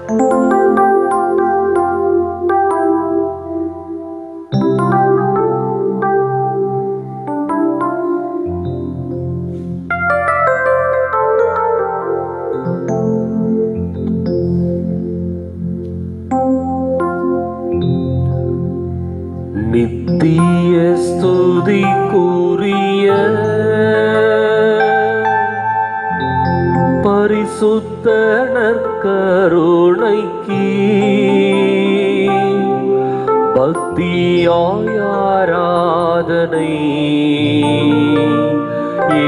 நித்திய ஸ்துதிக்குரிய பரிசுத்த நற்கருணைக்கு பக்தியாய் ஆராதனை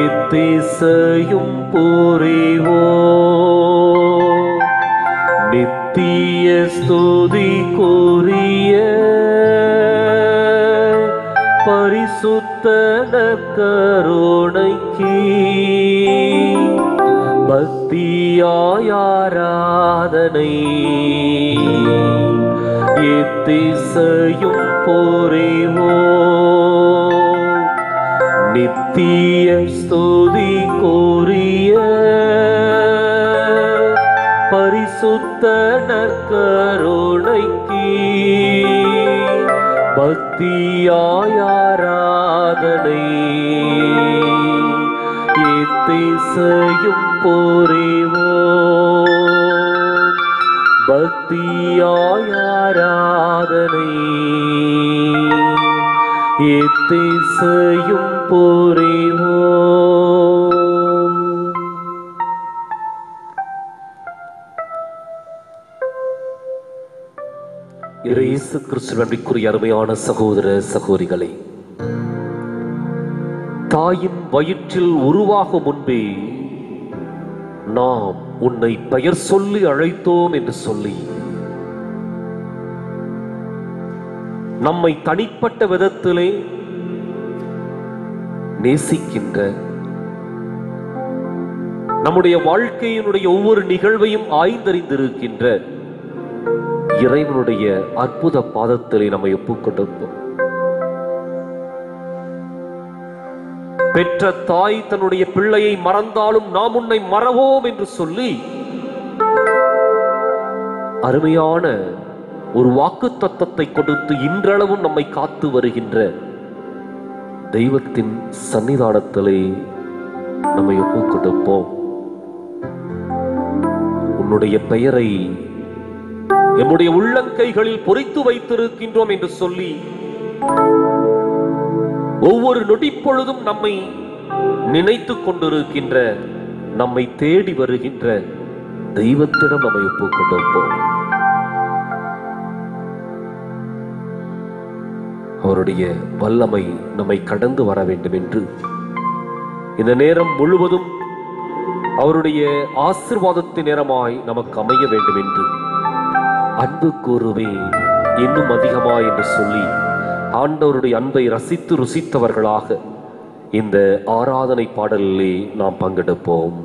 எத்திசையும் புரிவோம். நித்திய ஸ்துதிக்குரிய பரிசுத்த நற்கருணைக்கு பக்தியாய் ஆராதனை எத்திசையும் புரிவோம். நித்திய ஸ்துதிக்குரிய பரிசுத்த நற்கருணைக்கு பக்தியாய் ஆராதனை எத்திசையும் புரிவோம். பக்தியாய் ஆராதனை எத்திசையும் புரிவோம். இயேசு கிறிஸ்துவின் அருமையான சகோதர சகோதரிகளே, தாயின் வயிற்றில் உருவாகும் முன்பே நாம் உன்னை பெயர் சொல்லி அழைத்தோம் என்று சொல்லி நம்மை தனிப்பட்ட விதத்திலே நேசிக்கின்ற, நம்முடைய வாழ்க்கையினுடைய ஒவ்வொரு நிகழ்வையும் ஆய்ந்தறிந்திருக்கின்ற இறைவனுடைய அற்புத பாதத்திலே நம்மை ஒப்புக்கொண்டிருப்போம். பெற்ற தாய் தன்னுடைய பிள்ளையை மறந்தாலும் நாம் உன்னை மறவோம் என்று சொல்லி அருமையான ஒரு வாக்குத்தத்தத்தை கொடுத்து இன்றளவும் நம்மை காத்து வருகின்ற தெய்வத்தின் சன்னிதானத்திலே நம்மை ஒப்புக்கொண்டிருப்போம். உன்னுடைய பெயரை நம்முடைய உள்ளங்கைகளில் பொறித்து வைத்திருக்கின்றோம் என்று சொல்லி ஒவ்வொரு நொடிப்பொழுதும் நம்மை நினைத்துக் கொண்டிருக்கின்ற, நம்மை தேடி வருகின்ற தெய்வத்திடம் நம்மை ஒப்புக்கொண்டிருப்போம். அவருடைய வல்லமை நம்மை கடந்து வர வேண்டும் என்று இந்த நேரம் முழுவதும் அவருடைய ஆசீர்வாதத்தின் நேரமாய் நமக்கு அமைய வேண்டும் என்று அன்பு கூறுவே இன்னும் அதிகமாய் என்று சொல்லி ஆண்டவருடைய அன்பை ரசித்து ருசித்தவர்களாக இந்த ஆராதனை பாடலிலே நாம் பங்கெடுப்போம்.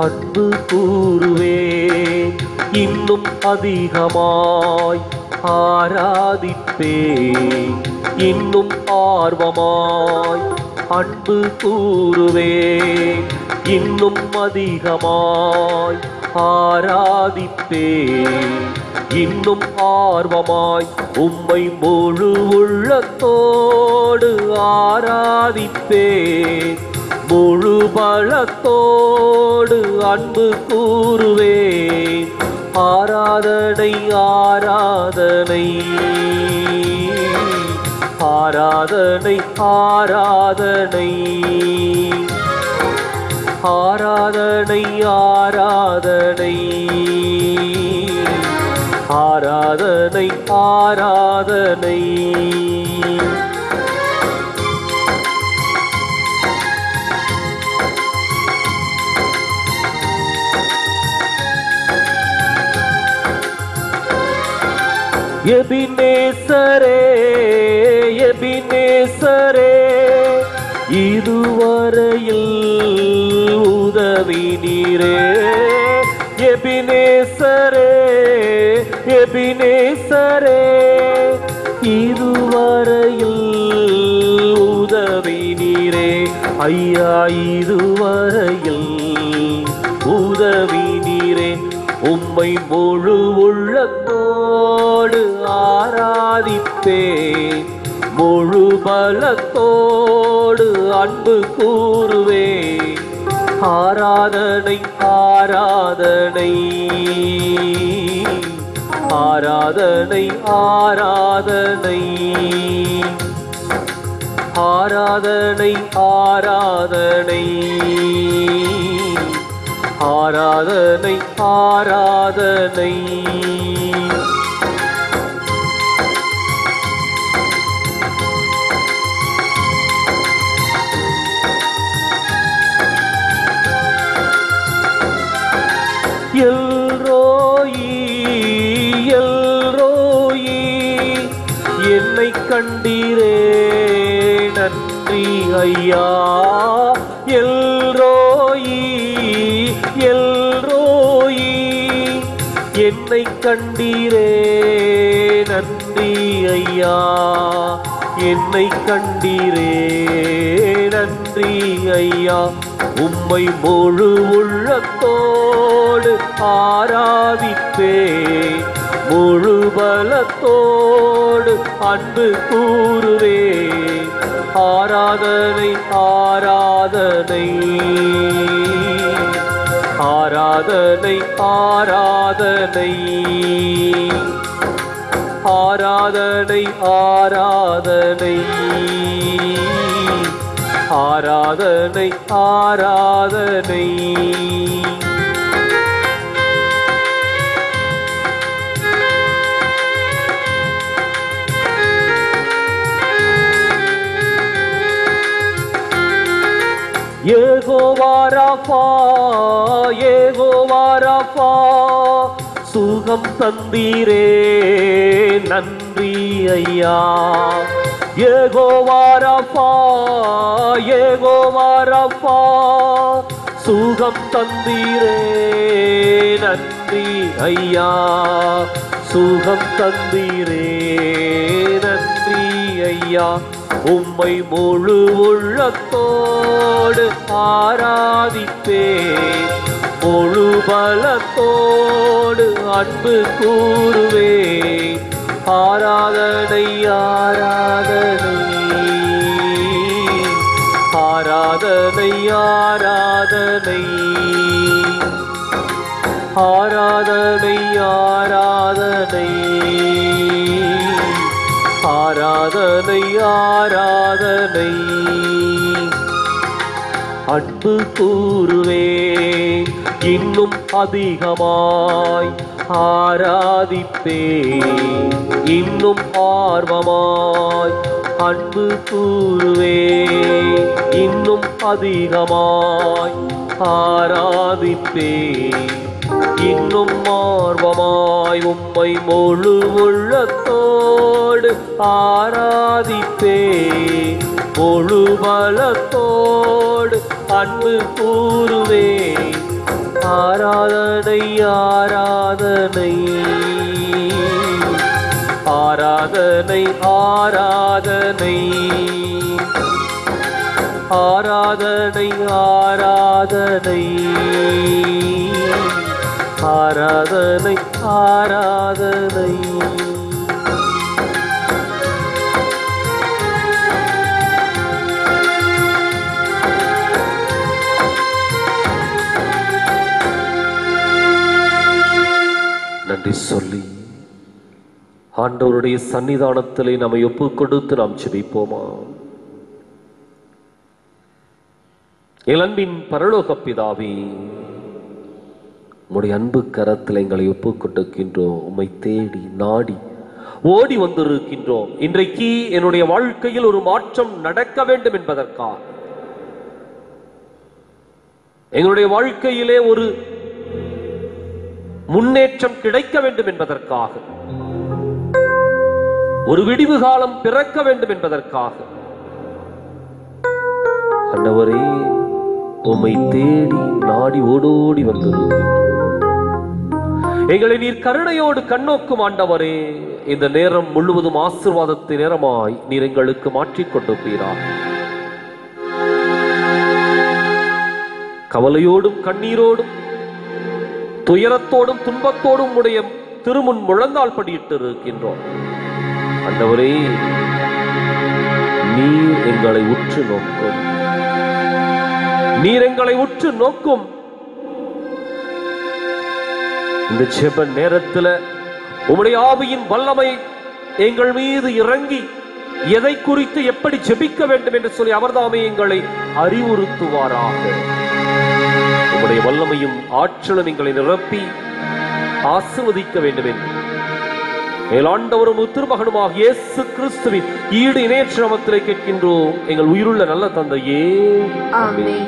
அன்பு கூறுவே இன்னும் அதிகமாய் ஆராதிப்பே இன்னும் ஆர்வமாய். அன்பு கூறுவே இன்னும் அதிகமாய் ஆராதிப்பே இன்னும் ஆர்வமாய். உம்மை முழு உள்ளத்தோடு ஆராதிப்பே முழு பலத்தோடு அன்பு கூறுவே. ஆராதனை ஆராதனை ஆராதனை ஆராதனை ஆராதனை ஆராதனை ஆராதனை ஆராதனை. எபினேசரே எபினேசரே இதுவரையில் உதவி நீரே. எபினேசரே எபினேசரே, இதுவரையில் உதவி நீரே. ஐயா இதுவரையில் உதவி நீரே. உம்மை முழு உள்ளத்தோடு ஆராதிப்பே, முழு பலத்தோடு அன்பு கூறுவே. ஆராதனை ஆராதனை ஆராதனை ஆராதனை ஆராதனை ஆராதனை ஆராதனை ஆராதனை. எல்ரோயி எல்ரோயி, என்னை கண்டீரே நன்றி ஐயா. எல்ரோயி எல்ரோயி, என்னை கண்டீரே நன்றி ஐயா. என்னை கண்டீரே நன்றி ஐயா. உம்மை முழு உள்ளத்தோடு ஆராதிப்பே, முழு பலத்தோடு அன்பு கூறுவே. ஆராதனை ஆராதனை ஆராதனை ஆராதனை ஆராதனை ஆராதனை ஆராதனை ஆராதனை. யெகோவா ராஃபா யெகோவா ராஃபா, சுகம் தந்தீரே நன்றி ஐயா. யெகோவா ராஃபா யெகோவா ராஃபா, சுகம் தந்தீரே நன்றி ஐயா. சுகம் தந்தீரே நன்றி ஐயா. உம்மை முழு உள்ளத்தோடு ஆராதிப்பே, முழு பலத்தோடு அன்பு கூறுவே. ஆராதனை ஆராதனை ஆராதனை ஆராதனை ஆராதனை ஆராதனை ஆராதனை ஆராதனை. அன்பு கூறுவே இன்னும் அதிகமாய், ஆராதிப்பே இன்னும் ஆர்வமாய். அன்பு கூறுவே இன்னும் அதிகமாய், ஆராதிப்பே இன்னும் ஆர்வமாய். உம்மை முழு உள்ளத்தோடு ஆராதிப்பே, முழு பலத்தோடு அன்பு கூறுவே. ஆராதனை ஆராதனை ஆராதனை ஆராதனை ஆராதனை ஆராதனை ஆராதனை ஆராதனை. நன்றி சொல்லி ஆண்டவருடைய சன்னிதானத்திலே நம்மை ஒப்புக் கொடுத்து நாம் ஜெபிப்போமா. அன்பின் பரலோக பிதாவே, உம்முடைய அன்பு கரத்தில் எங்களை ஒப்புக் கொடுக்கின்றோம். உம்மை தேடி நாடி ஓடி வந்திருக்கின்றோம். இன்றைக்கு என்னுடைய வாழ்க்கையில் ஒரு மாற்றம் நடக்க வேண்டும் என்பதற்காக, எங்களுடைய வாழ்க்கையிலே ஒரு முன்னேற்றம் கிடைக்க வேண்டும் என்பதற்காக, ஒரு விடிவு காலம் பிறக்க வேண்டும் என்பதற்காக ஆண்டவரே, உம்மை தேடி நாடி ஓடோடி வந்திருக்கிறோம். எங்களை நீர் கருணையோடு கண்ணோக்கும் ஆண்டவரே. இந்த நேரம் முழுவதும் ஆசீர்வாதத்தின் நேரமாய் நீர் எங்களுக்கு மாற்றிக் கொண்டிருப்பீராக. கவலையோடும் கண்ணீரோடும் துயரத்தோடும் துன்பத்தோடும் உடைய திருமுன் முழங்கால் படியிட்டு இருக்கின்றோம். ஆண்டவரே, நீர் எங்களை உற்று நோக்கும். நீர் எங்களை உற்று நோக்கும். இந்த ஜெப நேரத்தில் உம்முடைய ஆவியின் வல்லமை எங்கள் மீது இறங்கி எதை குறித்து எப்படி ஜெபிக்க வேண்டும் என்று சொல்லி அவர்தாமே எங்களை அறிவுறுத்துவாராக. உம்முடைய வல்லமையும் ஆற்றலும் எங்களை நிரப்பி ஆசீர்வதிக்க வேண்டும் என்று மேலாண்டவரும் திருமகனுமாக இயேசு கிறிஸ்துவின் ஈடு இணையற்ற நாமத்திலே கேட்கின்றோம் எங்கள் உயிருள்ள நல்ல தந்தையே, ஆமென்.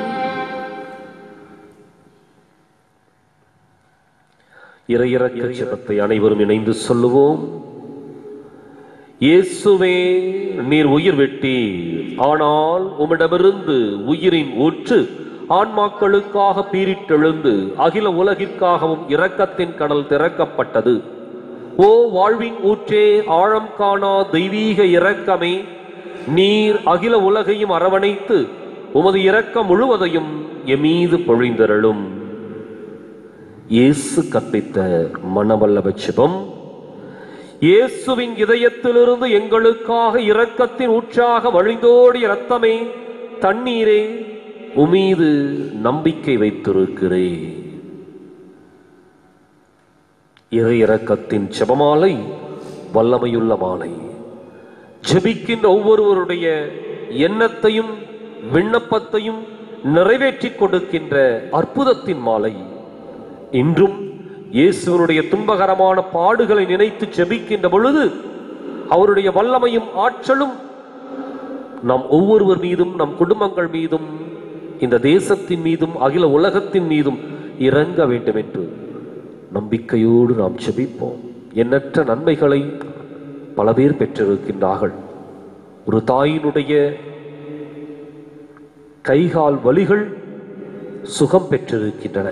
இறையிறக்க ஜெபத்தை அனைவரும் இணைந்து சொல்லுவோம். இயேசுவே, நீர் உயிர் விட்டீர், ஆனால் உம்மிடமிருந்து உயிரின் ஊற்று ஆன்மாக்களுக்காக பீரிட்டெழுந்து அகில உலகிற்காகவும் இரக்கத்தின் கடல் திறக்கப்பட்டது. ஓ வாழ்வின் ஊற்றே, ஆழம் காணா தெய்வீக இரக்கமே, நீர் அகில உலகையும் அரவணைத்து உமது இரக்கம் முழுவதையும் எமீது பொழிந்தருளும். இயேசு கற்பித்த மனவல்லவ ஜெபம். இயேசுவின் இதயத்திலிருந்து எங்களுக்காக இரக்கத்தின் ஊற்றாக வழிந்தோடிய இரத்தமே, தண்ணீரே, உமீது நம்பிக்கை வைத்திருக்கிறேன். இறை இரக்கத்தின் ஜெபமாலை வல்லமையுள்ள மாலை. ஜெபிக்கின்ற ஒவ்வொருவருடைய எண்ணத்தையும் விண்ணப்பத்தையும் நிறைவேற்றி கொடுக்கின்ற அற்புதத்தின் மாலை. இன்றும் இயேசுவனுடைய துன்பகரமான பாடுகளை நினைத்து ஜெபிக்கின்ற பொழுது அவருடைய வல்லமையும் ஆற்றலும் நம் ஒவ்வொருவர் மீதும், நம் குடும்பங்கள் மீதும், இந்த தேசத்தின் மீதும், அகில உலகத்தின் மீதும் இறங்க வேண்டும் என்று நம்பிக்கையோடு நாம் ஜெபிப்போம். எண்ணற்ற நன்மைகளை பல பேர் பெற்றிருக்கின்றார்கள். ஒரு தாயினுடைய கைகால் வலிகள் சுகம் பெற்றிருக்கின்றன.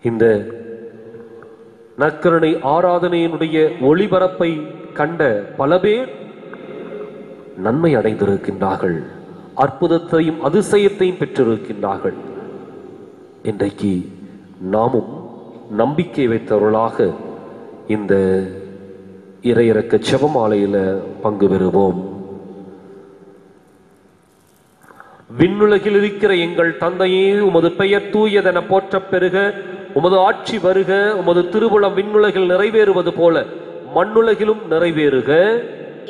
இந்த நற்கருணை ஆராதனையினுடைய ஒளிபரப்பை கண்ட பல பேர் நன்மை அடைந்திருக்கின்றார்கள். அற்புதத்தையும் அதிசயத்தையும் பெற்றிருக்கின்றார்கள். இன்றைக்கு நாமும் நம்பிக்கை வைத்தவர்களாக இந்த இறையிறக்க ஜெபமாலையில பங்கு பெறுவோம். விண்ணுலகில் இருக்கிற எங்கள் தந்தையே, உமது பெயர் தூயதென போற்றப் பெறுக. உமது ஆட்சி வருக. உமது திருவுளம் விண்ணுலகில் நிறைவேறுவது போல மண்ணுலகிலும் நிறைவேறுக.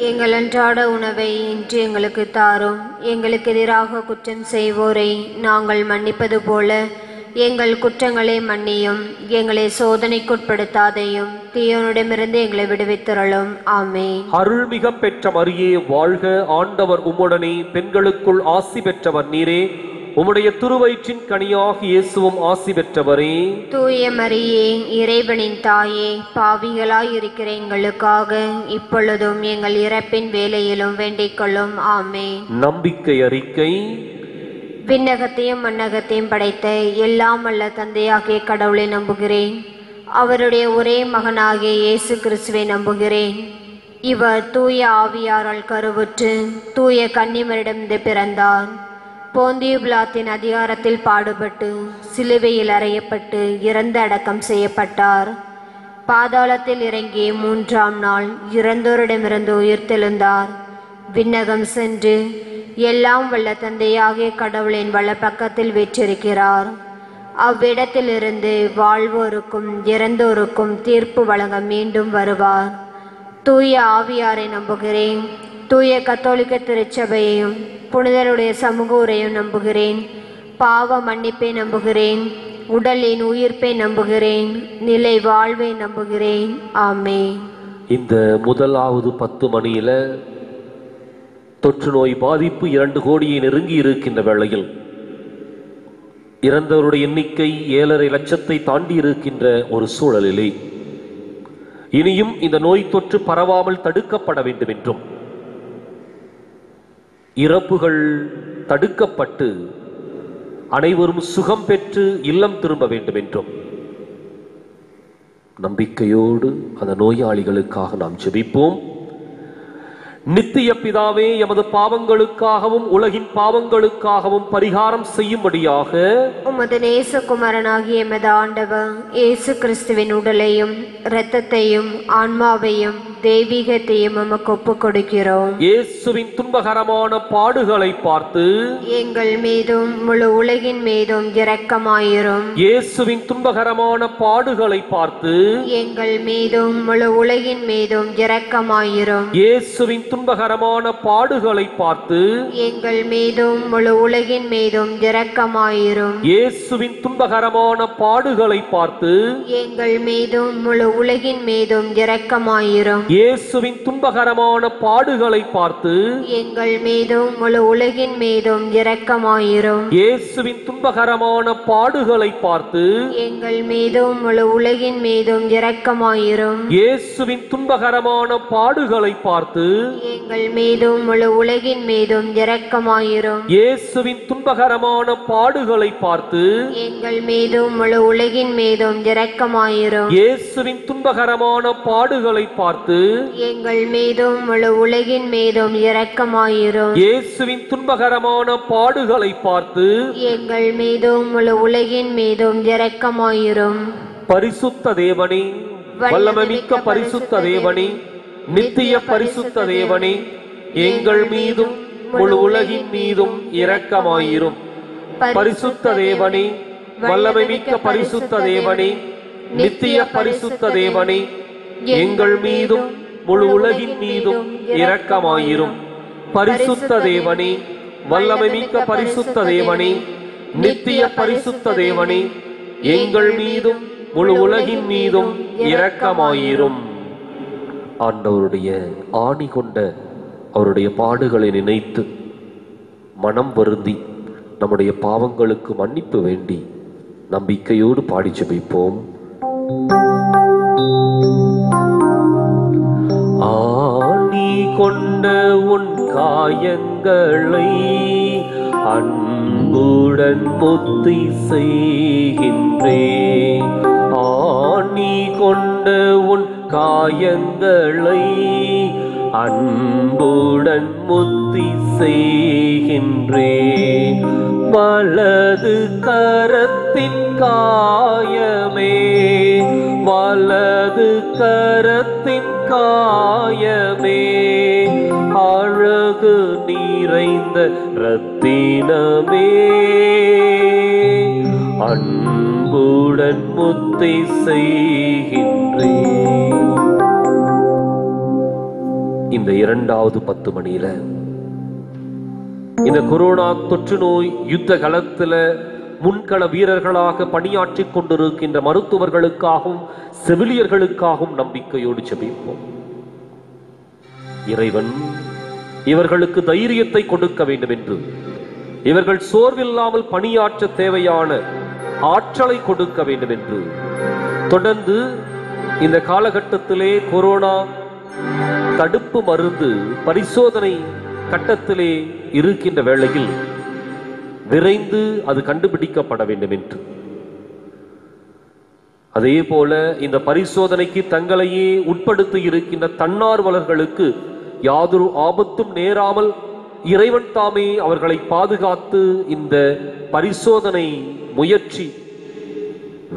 எங்கள் அன்றாட உணவை இன்று எங்களுக்கு தாரும். எங்களுக்கு எதிராக குற்றம் செய்வோரை நாங்கள் மன்னிப்பது போல எங்கள் குற்றங்களை மன்னியும். எங்களை சோதனைக்குட்படுத்தாதையும், தீயோனிடமிருந்து எங்களை விடுவித்தருளும். ஆமென். அருள்மிக பெற்ற மரியே வாழ்க. ஆண்டவர் உம்முடனே, பெண்களுக்குள் ஆசி பெற்றவர் நீரே. உம்முடைய திருவயிற்றின் கனியாக இயேசுவும் ஆசி பெற்றவரே. தூய மரியே, இறைவனின் தாயே, பாவிகளாய் இருக்கிற எங்களுக்காக இப்பொழுதும் எங்கள் இறப்பின் வேளையிலும் வேண்டிக் கொள்ளும். ஆமென். நம்பிக்கை அறிக்கை. விண்ணகத்தையும் மண்ணகத்தையும் படைத்த எல்லாம் வல்ல தந்தையாகிய கடவுளை நம்புகிறேன். அவருடைய ஒரே மகனாகிய இயேசு கிறிஸ்துவை நம்புகிறேன். இவர் தூய ஆவியாரால் கருவுற்று தூய கன்னிமரிடமிருந்து பிறந்தார். போந்தியு பிலாத்தின் அதிகாரத்தில் பாடுபட்டு சிலுவையில் அறையப்பட்டு இறந்து அடக்கம் செய்யப்பட்டார். பாதாளத்தில் இறங்கி 3ஆம் நாள் இறந்தோரிடமிருந்து உயிர்த்தெழுந்தார். விண்ணகம் சென்று எல்லாம் வல்ல தந்தையாகிய கடவுளின் வலப்பக்கத்தில் வீற்றிருக்கிறார். அவ்விடத்திலிருந்து வாழ்வோருக்கும் இறந்தோருக்கும் தீர்ப்பு வழங்க மீண்டும் வருவார். தூய ஆவியாரை நம்புகிறேன். தூய கத்தோலிக்க திருச்சபையையும் புனிதருடைய சமூக உரையும் நம்புகிறேன். பாவ மன்னிப்பை நம்புகிறேன். உடலின் உயிர்ப்பை நம்புகிறேன். நிலை வாழ்வை நம்புகிறேன். ஆமென். இந்த முதலாவது 10 மணியில தொற்று நோய் பாதிப்பு 2 கோடியை நெருங்கி இருக்கின்ற வேளையில் இறந்தவருடைய எண்ணிக்கை 7.5 லட்சத்தை தாண்டி இருக்கின்ற ஒரு சூழலிலே இனியும் இந்த நோய் தொற்று பரவாமல் தடுக்கப்பட வேண்டும் என்றும் இறப்புகள் தடுக்கப்பட்டு அனைவரும் சுகம் பெற்று இல்லம் திரும்ப வேண்டும் என்றும் நம்பிக்கையோடு அந்த நோயாளிகளுக்காக நாம் ஜெபிப்போம். நித்திய பிதாவே, எமது பாவங்களுக்காகவும் உலகின் பாவங்களுக்காகவும் பரிகாரம் செய்யும்படியாக உமது நேசகுமாரனாகிய எமது ஆண்டவர் இயேசு கிறிஸ்துவின் உடலையும் இரத்தத்தையும் ஆன்மாவையும் தெய்வீகத்தையும் உமக்கு ஒப்புக் கொடுக்கிறோம். இயேசுவின் துன்பகரமான பாடுகளை பார்த்து எங்கள் மீதும் முழு உலகின் மீதும் இரக்கமாயிரும். இயேசுவின் துன்பகரமான பாடுகளை பார்த்து எங்கள் மீதும் முழு உலகின் மீதும் இரக்கமாயிரும். இயேசுவின் துன்பகரமான பாடுகளை பார்த்து எங்கள் மீதும் முழு உலகின் மீதும் இரக்கமாயிரும். இயேசுவின் துன்பகரமான பாடுகளை பார்த்து எங்கள் மீதும் முழு உலகின் மீதும் இரக்கமாயிரும். இயேசுவின் துன்பகரமான பாடுகளை பார்த்து எங்கள் மீதும் முழு உலகின் மீதும் இரக்கமாயிரும். இயேசுவின் துன்பகரமான பாடுகளை பார்த்து எங்கள் மீதும் முழு உலகின் மீதும் இரக்கமாயிரும். இயேசுவின் துன்பகரமான பாடுகளை பார்த்து எங்கள் மீதும் முழு உலகின் மீதும் இரக்கமாயிரும். இயேசுவின் துன்பகரமான பாடுகளை பார்த்து எங்கள் மீதும் முழு உலகின் மீதும் இரக்கமாயிரும். இயேசுவின் துன்பகரமான பாடுகளை பார்த்து எங்கள் மீதும் முழு உலகின் மீதும் இரக்கமாயிரும். இயேசுவின் துன்பகரமான பாடுகளை பார்த்து எங்கள் மீதும் முழு உலகின் மீதும் இரக்கமாயிரும். பரிசுத்த தேவனே, வல்லமைமிக்க பரிசுத்த தேவனே, நித்திய பரிசுத்த தேவனே, எங்கள் மீதும் முழு உலகின் மீதும் இரக்கமாயிரும். பரிசுத்த தேவனே, வல்லமைமிக்க பரிசுத்த தேவனே, நித்திய பரிசுத்த தேவனே, எங்கள் மீதும் முழு உலகின் மீதும் இரக்கமாயிரும். பரிசுத்த தேவனே, வல்லமைமிக்க பரிசுத்த தேவனே, நித்திய பரிசுத்த தேவனே, எங்கள் மீதும் முழு உலகின் மீதும் இரக்கமாயிரும். ஆண்டவருடைய ஆணி கொண்ட அவருடைய பாடுகளை நினைத்து மனம் வருந்தி நம்முடைய பாவங்களுக்கு மன்னிப்பு வேண்டி நம்பிக்கையோடு பாடி ஜெபிப்போம். ஆணி கொண்ட உன் காயங்களை அன்புடன் முத்தி செய்கின்றேன். ஆணி கொண்ட உன் காயங்களை அன்புடன் முத்தி செய்கின்றேன். வலது கரத்தின் காயமே, வலது கரத்தின் காயமே, அழகு நிறைந்த இரத்தினமே, அன்புடன் முத்தி செய்கின்றேன். இந்த இரண்டாவது 10 மணியில இந்த கொரோனா தொற்று நோய் யுத்த களத்துல முன்கள வீரர்களாக பணியாற்றி கொண்டிருக்கின்ற மருத்துவர்களுக்காகவும் செவிலியர்களுக்காகவும் நம்பிக்கையோடு ஜெபிப்போம். இறைவன் இவர்களுக்கு தைரியத்தை கொடுக்க வேண்டும் என்று, இவர்கள் சோர்வில்லாமல் பணியாற்ற தேவையான ஆற்றலை கொடுக்க வேண்டும் என்று தொடர்ந்து இந்த காலகட்டத்திலே கொரோனா தடுப்பு மருந்து பரிசோதனை கட்டத்திலே இருக்கின்ற வேளையில் விரைந்து அது கண்டுபிடிக்கப்பட வேண்டும் என்று, அதே போல இந்த பரிசோதனைக்கு தங்களையே உட்படுத்தி இருக்கின்ற தன்னார்வலர்களுக்கு யாதொரு ஆபத்தும் நேராமல் இறைவன் தாமே அவர்களை பாதுகாத்து இந்த பரிசோதனை முயற்சி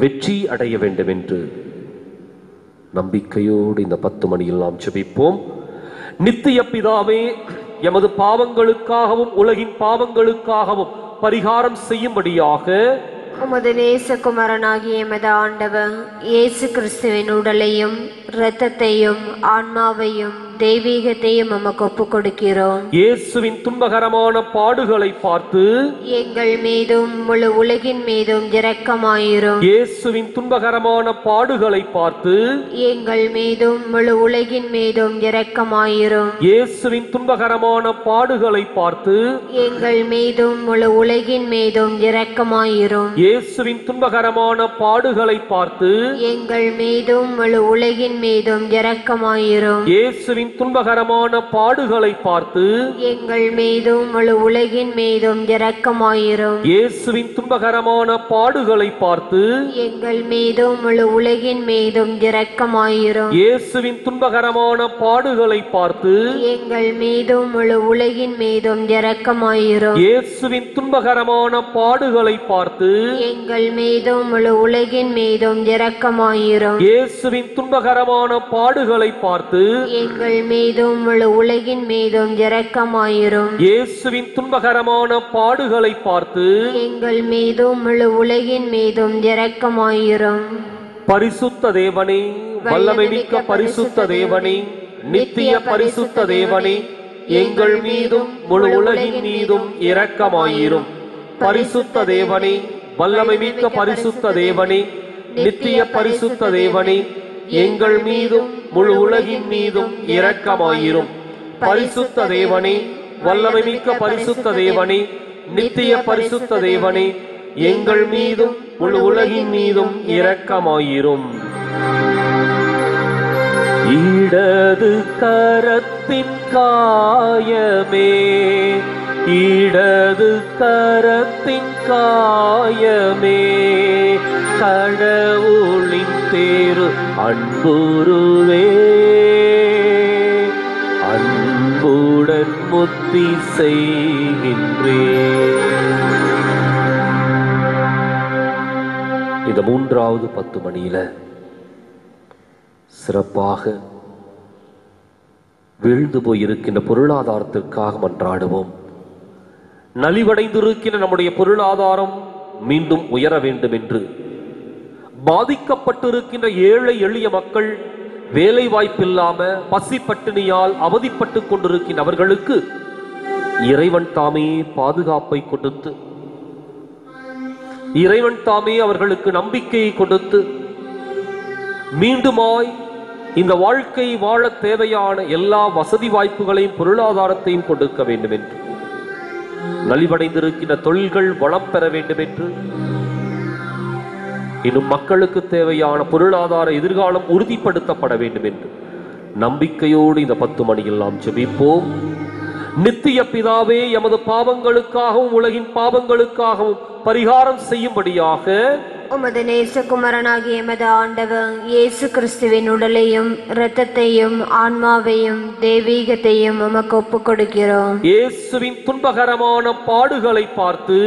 வெற்றி அடைய வேண்டும் என்று நம்பிக்கையோடு இந்த 10 மணியில் நாம் ஜெபிப்போம். நித்திய பிதாவே, எமது பாவங்களுக்காகவும் உலகின் பாவங்களுக்காகவும் பரிகாரம் செய்யும்படியாக உமது நேசகுமாரனாகிய எமது ஆண்டவர் இயேசு கிறிஸ்துவின் உடலையும் இரத்தத்தையும் ஆன்மாவையும் தெய்வீகத்தையும் உமக்கு ஒப்புக் கொடுக்கிறோம். இயேசுவின் துன்பகரமான பாடுகளை பார்த்து எங்கள் மீதும் முழு உலகின் மீதும் இரக்கமாயிரும். இயேசுவின் துன்பகரமான பாடுகளை பார்த்து எங்கள் மீதும் முழு உலகின் மீதும் இரக்கமாயிரும். இயேசுவின் துன்பகரமான பாடுகளை பார்த்து எங்கள் மீதும் முழு உலகின் மீதும் இரக்கமாயிரும். இயேசுவின் துன்பகரமான பாடுகளை பார்த்து எங்கள் மீதும் முழு உலகின் மீதும் இரக்கமாயிரும். இயேசுவின் இயேசுவின் துன்பகரமான பாடுகளை பார்த்து எங்கள் மீதும் முழு உலகின் மீதும் இரக்கமாயிரும். இயேசுவின் துன்பகரமான பாடுகளை பார்த்து எங்கள் மீதும் முழு உலகின் மீதும் இரக்கமாயிரும். இயேசுவின் துன்பகரமான பாடுகளை பார்த்து எங்கள் மீதும் முழு உலகின் மீதும் இரக்கமாயிரும். இயேசுவின் துன்பகரமான பாடுகளை பார்த்து எங்கள் மீதும் முழு உலகின் மீதும் இரக்கமாயிரும். இயேசுவின் துன்பகரமான பாடுகளை பார்த்து எங்கள் மீதும் முழு உலகின் மீதும் இரக்கமாயிரும். இயேசுவின் துன்பகரமான பாடுகளை பார்த்து எங்கள் மீதும் முழு உலகின் மீதும் இரக்கமாயிரும். பரிசுத்த தேவனே, வல்லமை மிக்க பரிசுத்த தேவனே, நித்திய பரிசுத்த தேவனே, எங்கள் மீதும் முழு உலகின் மீதும் இரக்கமாயிரும். பரிசுத்த தேவனே, வல்லமை மிக்க பரிசுத்த தேவனே, நித்திய பரிசுத்த தேவனே, எங்கள் மீதும் முழு உலகின் மீதும் இரக்கமாயிரும். பரிசுத்த தேவனே, வல்லமை மிக்க பரிசுத்த தேவனே, நித்திய பரிசுத்த தேவனே, எங்கள் மீதும் முழு உலகின் மீதும் இரக்கமாயிரும். இடது கரத்தின் காயமே, இடது கரத்தின் காயமே, கடவுளின் தேரு அன்புருவே, அன்புடன் முத்தி செய்கின்றே. இந்த மூன்றாவது 10 மணியில சிறப்பாக வீழ்ந்து போயிருக்கின்ற பொருளாதாரத்திற்காக மன்றாடுவோம். நலிவடைந்திருக்கின்ற நம்முடைய பொருளாதாரம் மீண்டும் உயர வேண்டும் என்று, பாதிக்கப்பட்டிருக்கின்ற ஏழை எளிய மக்கள் வேலை வாய்ப்பில்லாம பசி பட்டினியால் அவதிப்பட்டு கொண்டிருக்கின்ற அவர்களுக்கு இறைவன் தாமே பாதுகாப்பை கொடுத்து, இறைவன் தாமே அவர்களுக்கு நம்பிக்கையை கொடுத்து, மீண்டுமாய் இந்த வாழ்க்கை வாழ தேவையான எல்லா வசதி வாய்ப்புகளையும் பொருளாதாரத்தையும் கொடுக்க வேண்டும் என்று, நலிவடைந்திருக்கின்ற தொழில்கள் வளம் பெற வேண்டும் என்று, இன்னும் மக்களுக்கு தேவையான பொருளாதார எதிர்காலம் உறுதிப்படுத்தப்பட வேண்டும் என்று நம்பிக்கையோடு இந்த 10 மணியில் நாம் ஜெபிப்போம். நித்திய பிதாவே, எமது பாவங்களுக்காகவும் உலகின் பாவங்களுக்காகவும் பரிகாரம் செய்யும்படியாக உமது நேசகுமரனாகிய எமது ஆண்டவர் இயேசு கிறிஸ்துவின் உடலையும் இரத்தத்தையும் ஆன்மாவையும் தெய்வீகத்தையும் உமக்கு ஒப்புக் கொடுக்கிறோம். இயேசுவின் துன்பகரமான பாடுகளை பார்த்து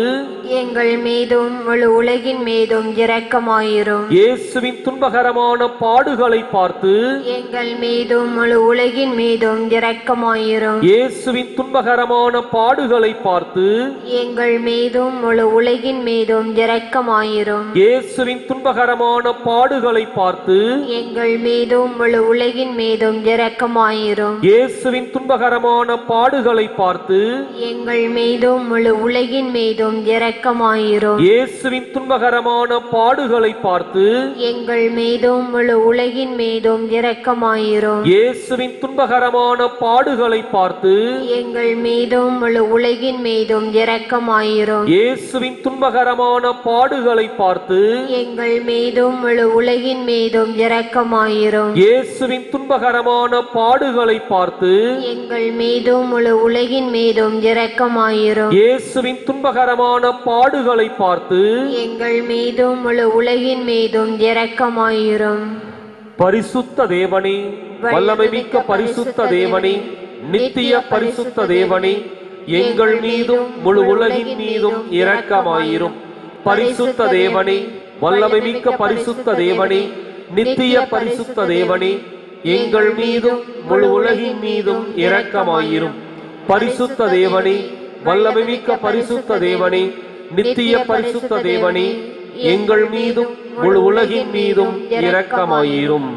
எங்கள் மீதும் முழு உலகின் மீதும் இரக்கமாயிரும். இயேசுவின் துன்பகரமான பாடுகளை பார்த்து எங்கள் மீதும் முழு உலகின் மீதும் இரக்கமாயிரும். இயேசுவின் துன்பகரமான பாடுகளை பார்த்து எங்கள் மீதும் முழு உலகின் மீதும் இரக்கமாயிரும். இயேசுவின் துன்பகரமான பாடுகளை பார்த்து எங்கள் மீதும் முழு உலகின் மீதும் இரக்கமாயிரும். இயேசுவின் துன்பகரமான பாடுகளை பார்த்து எங்கள் மீதும் முழு உலகின் மீதும் இரக்கமாயிரும். இயேசுவின் துன்பகரமான பாடுகளை பார்த்து எங்கள் மீதும் முழு உலகின் மீதும் இரக்கமாயிரும். இயேசுவின் துன்பகரமான பாடுகளை பார்த்து எங்கள் மீதும் முழு உலகின் மீதும் இரக்கமாயிரும். இயேசுவின் துன்பகரமான பாடுகளை பார்த்து எங்கள் மீதும் முழு உலகின் மீதும் இரக்கமாயிரும். இயேசுவின் துன்பகரமான பாடுகளை பார்த்து எங்கள் மீதும் முழு உலகின் மீதும் இரக்கமாயிரும். இயேசுவின் துன்பகரமான பாடுகளை பார்த்து எங்கள் மீதும் முழு உலகின் மீதும் இரக்கமாயிரும். பரிசுத்த தேவனே, வல்லமை மிக்க பரிசுத்த தேவனே, நித்திய பரிசுத்த தேவனே, எங்கள் மீதும் முழு உலகின் மீதும் இரக்கமாயிரும். பரிசுத்த தேவனே, வல்லமை மிக்க பரிசுத்த தேவனே, நித்திய பரிசுத்த தேவனே, எங்கள் மீதும் முழு உலகின் மீதும் இரக்கமாயிரும். பரிசுத்த தேவனே, வல்லமை மிக்க பரிசுத்த தேவனே, நித்திய பரிசுத்த தேவனே, எங்கள் மீதும் முழு உலகின் மீதும் இரக்கமாயிரும்.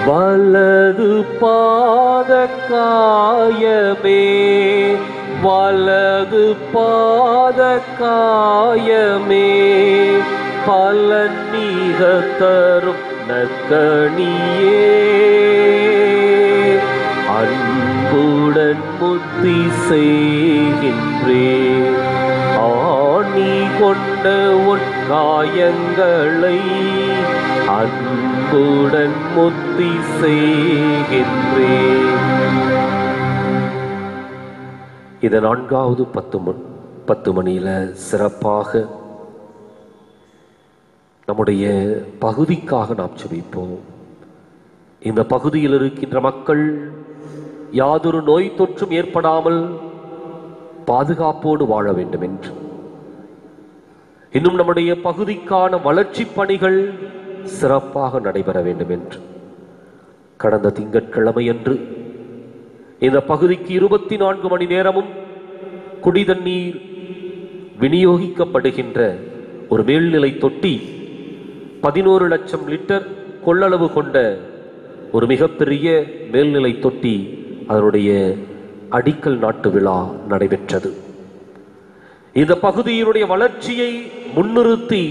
வலது பாத காயமே, வலது பாத காயமே, பலன் மிக தரும் நற்கனியே, அன்புடன் முத்தி செய்கின்றே. ஆன்மீக நீ கொண்ட உன் காயங்களை அன்புடன் முத்தி செய்கின்றேன். இது 4வது 10 மணியில சிறப்பாக நம்முடைய பகுதிக்காக நாம் ஜெபிப்போம். இந்த பகுதியில் இருக்கின்ற மக்கள் யாதொரு நோய் தொற்றும் ஏற்படாமல் பாதுகாப்போடு வாழ வேண்டும் என்று, இன்னும் நம்முடைய பகுதிக்கான வளர்ச்சி பணிகள் சிறப்பாக நடைபெற வேண்டும் என்று, கடந்த திங்கட்கிழமையன்று இந்த பகுதிக்கு 24 மணி நேரமும் குடிதண்ணீர் விநியோகிக்கப்படுகின்ற ஒரு மேல்நிலை தொட்டி 11 லட்சம் லிட்டர் கொள்ளளவு கொண்ட ஒரு மிகப்பெரிய மேல்நிலை தொட்டி அதனுடைய அடிக்கல் நாட்டு விழா நடைபெற்றது. இந்த பகுதியினுடைய வளர்ச்சியை முன்னிறுத்தி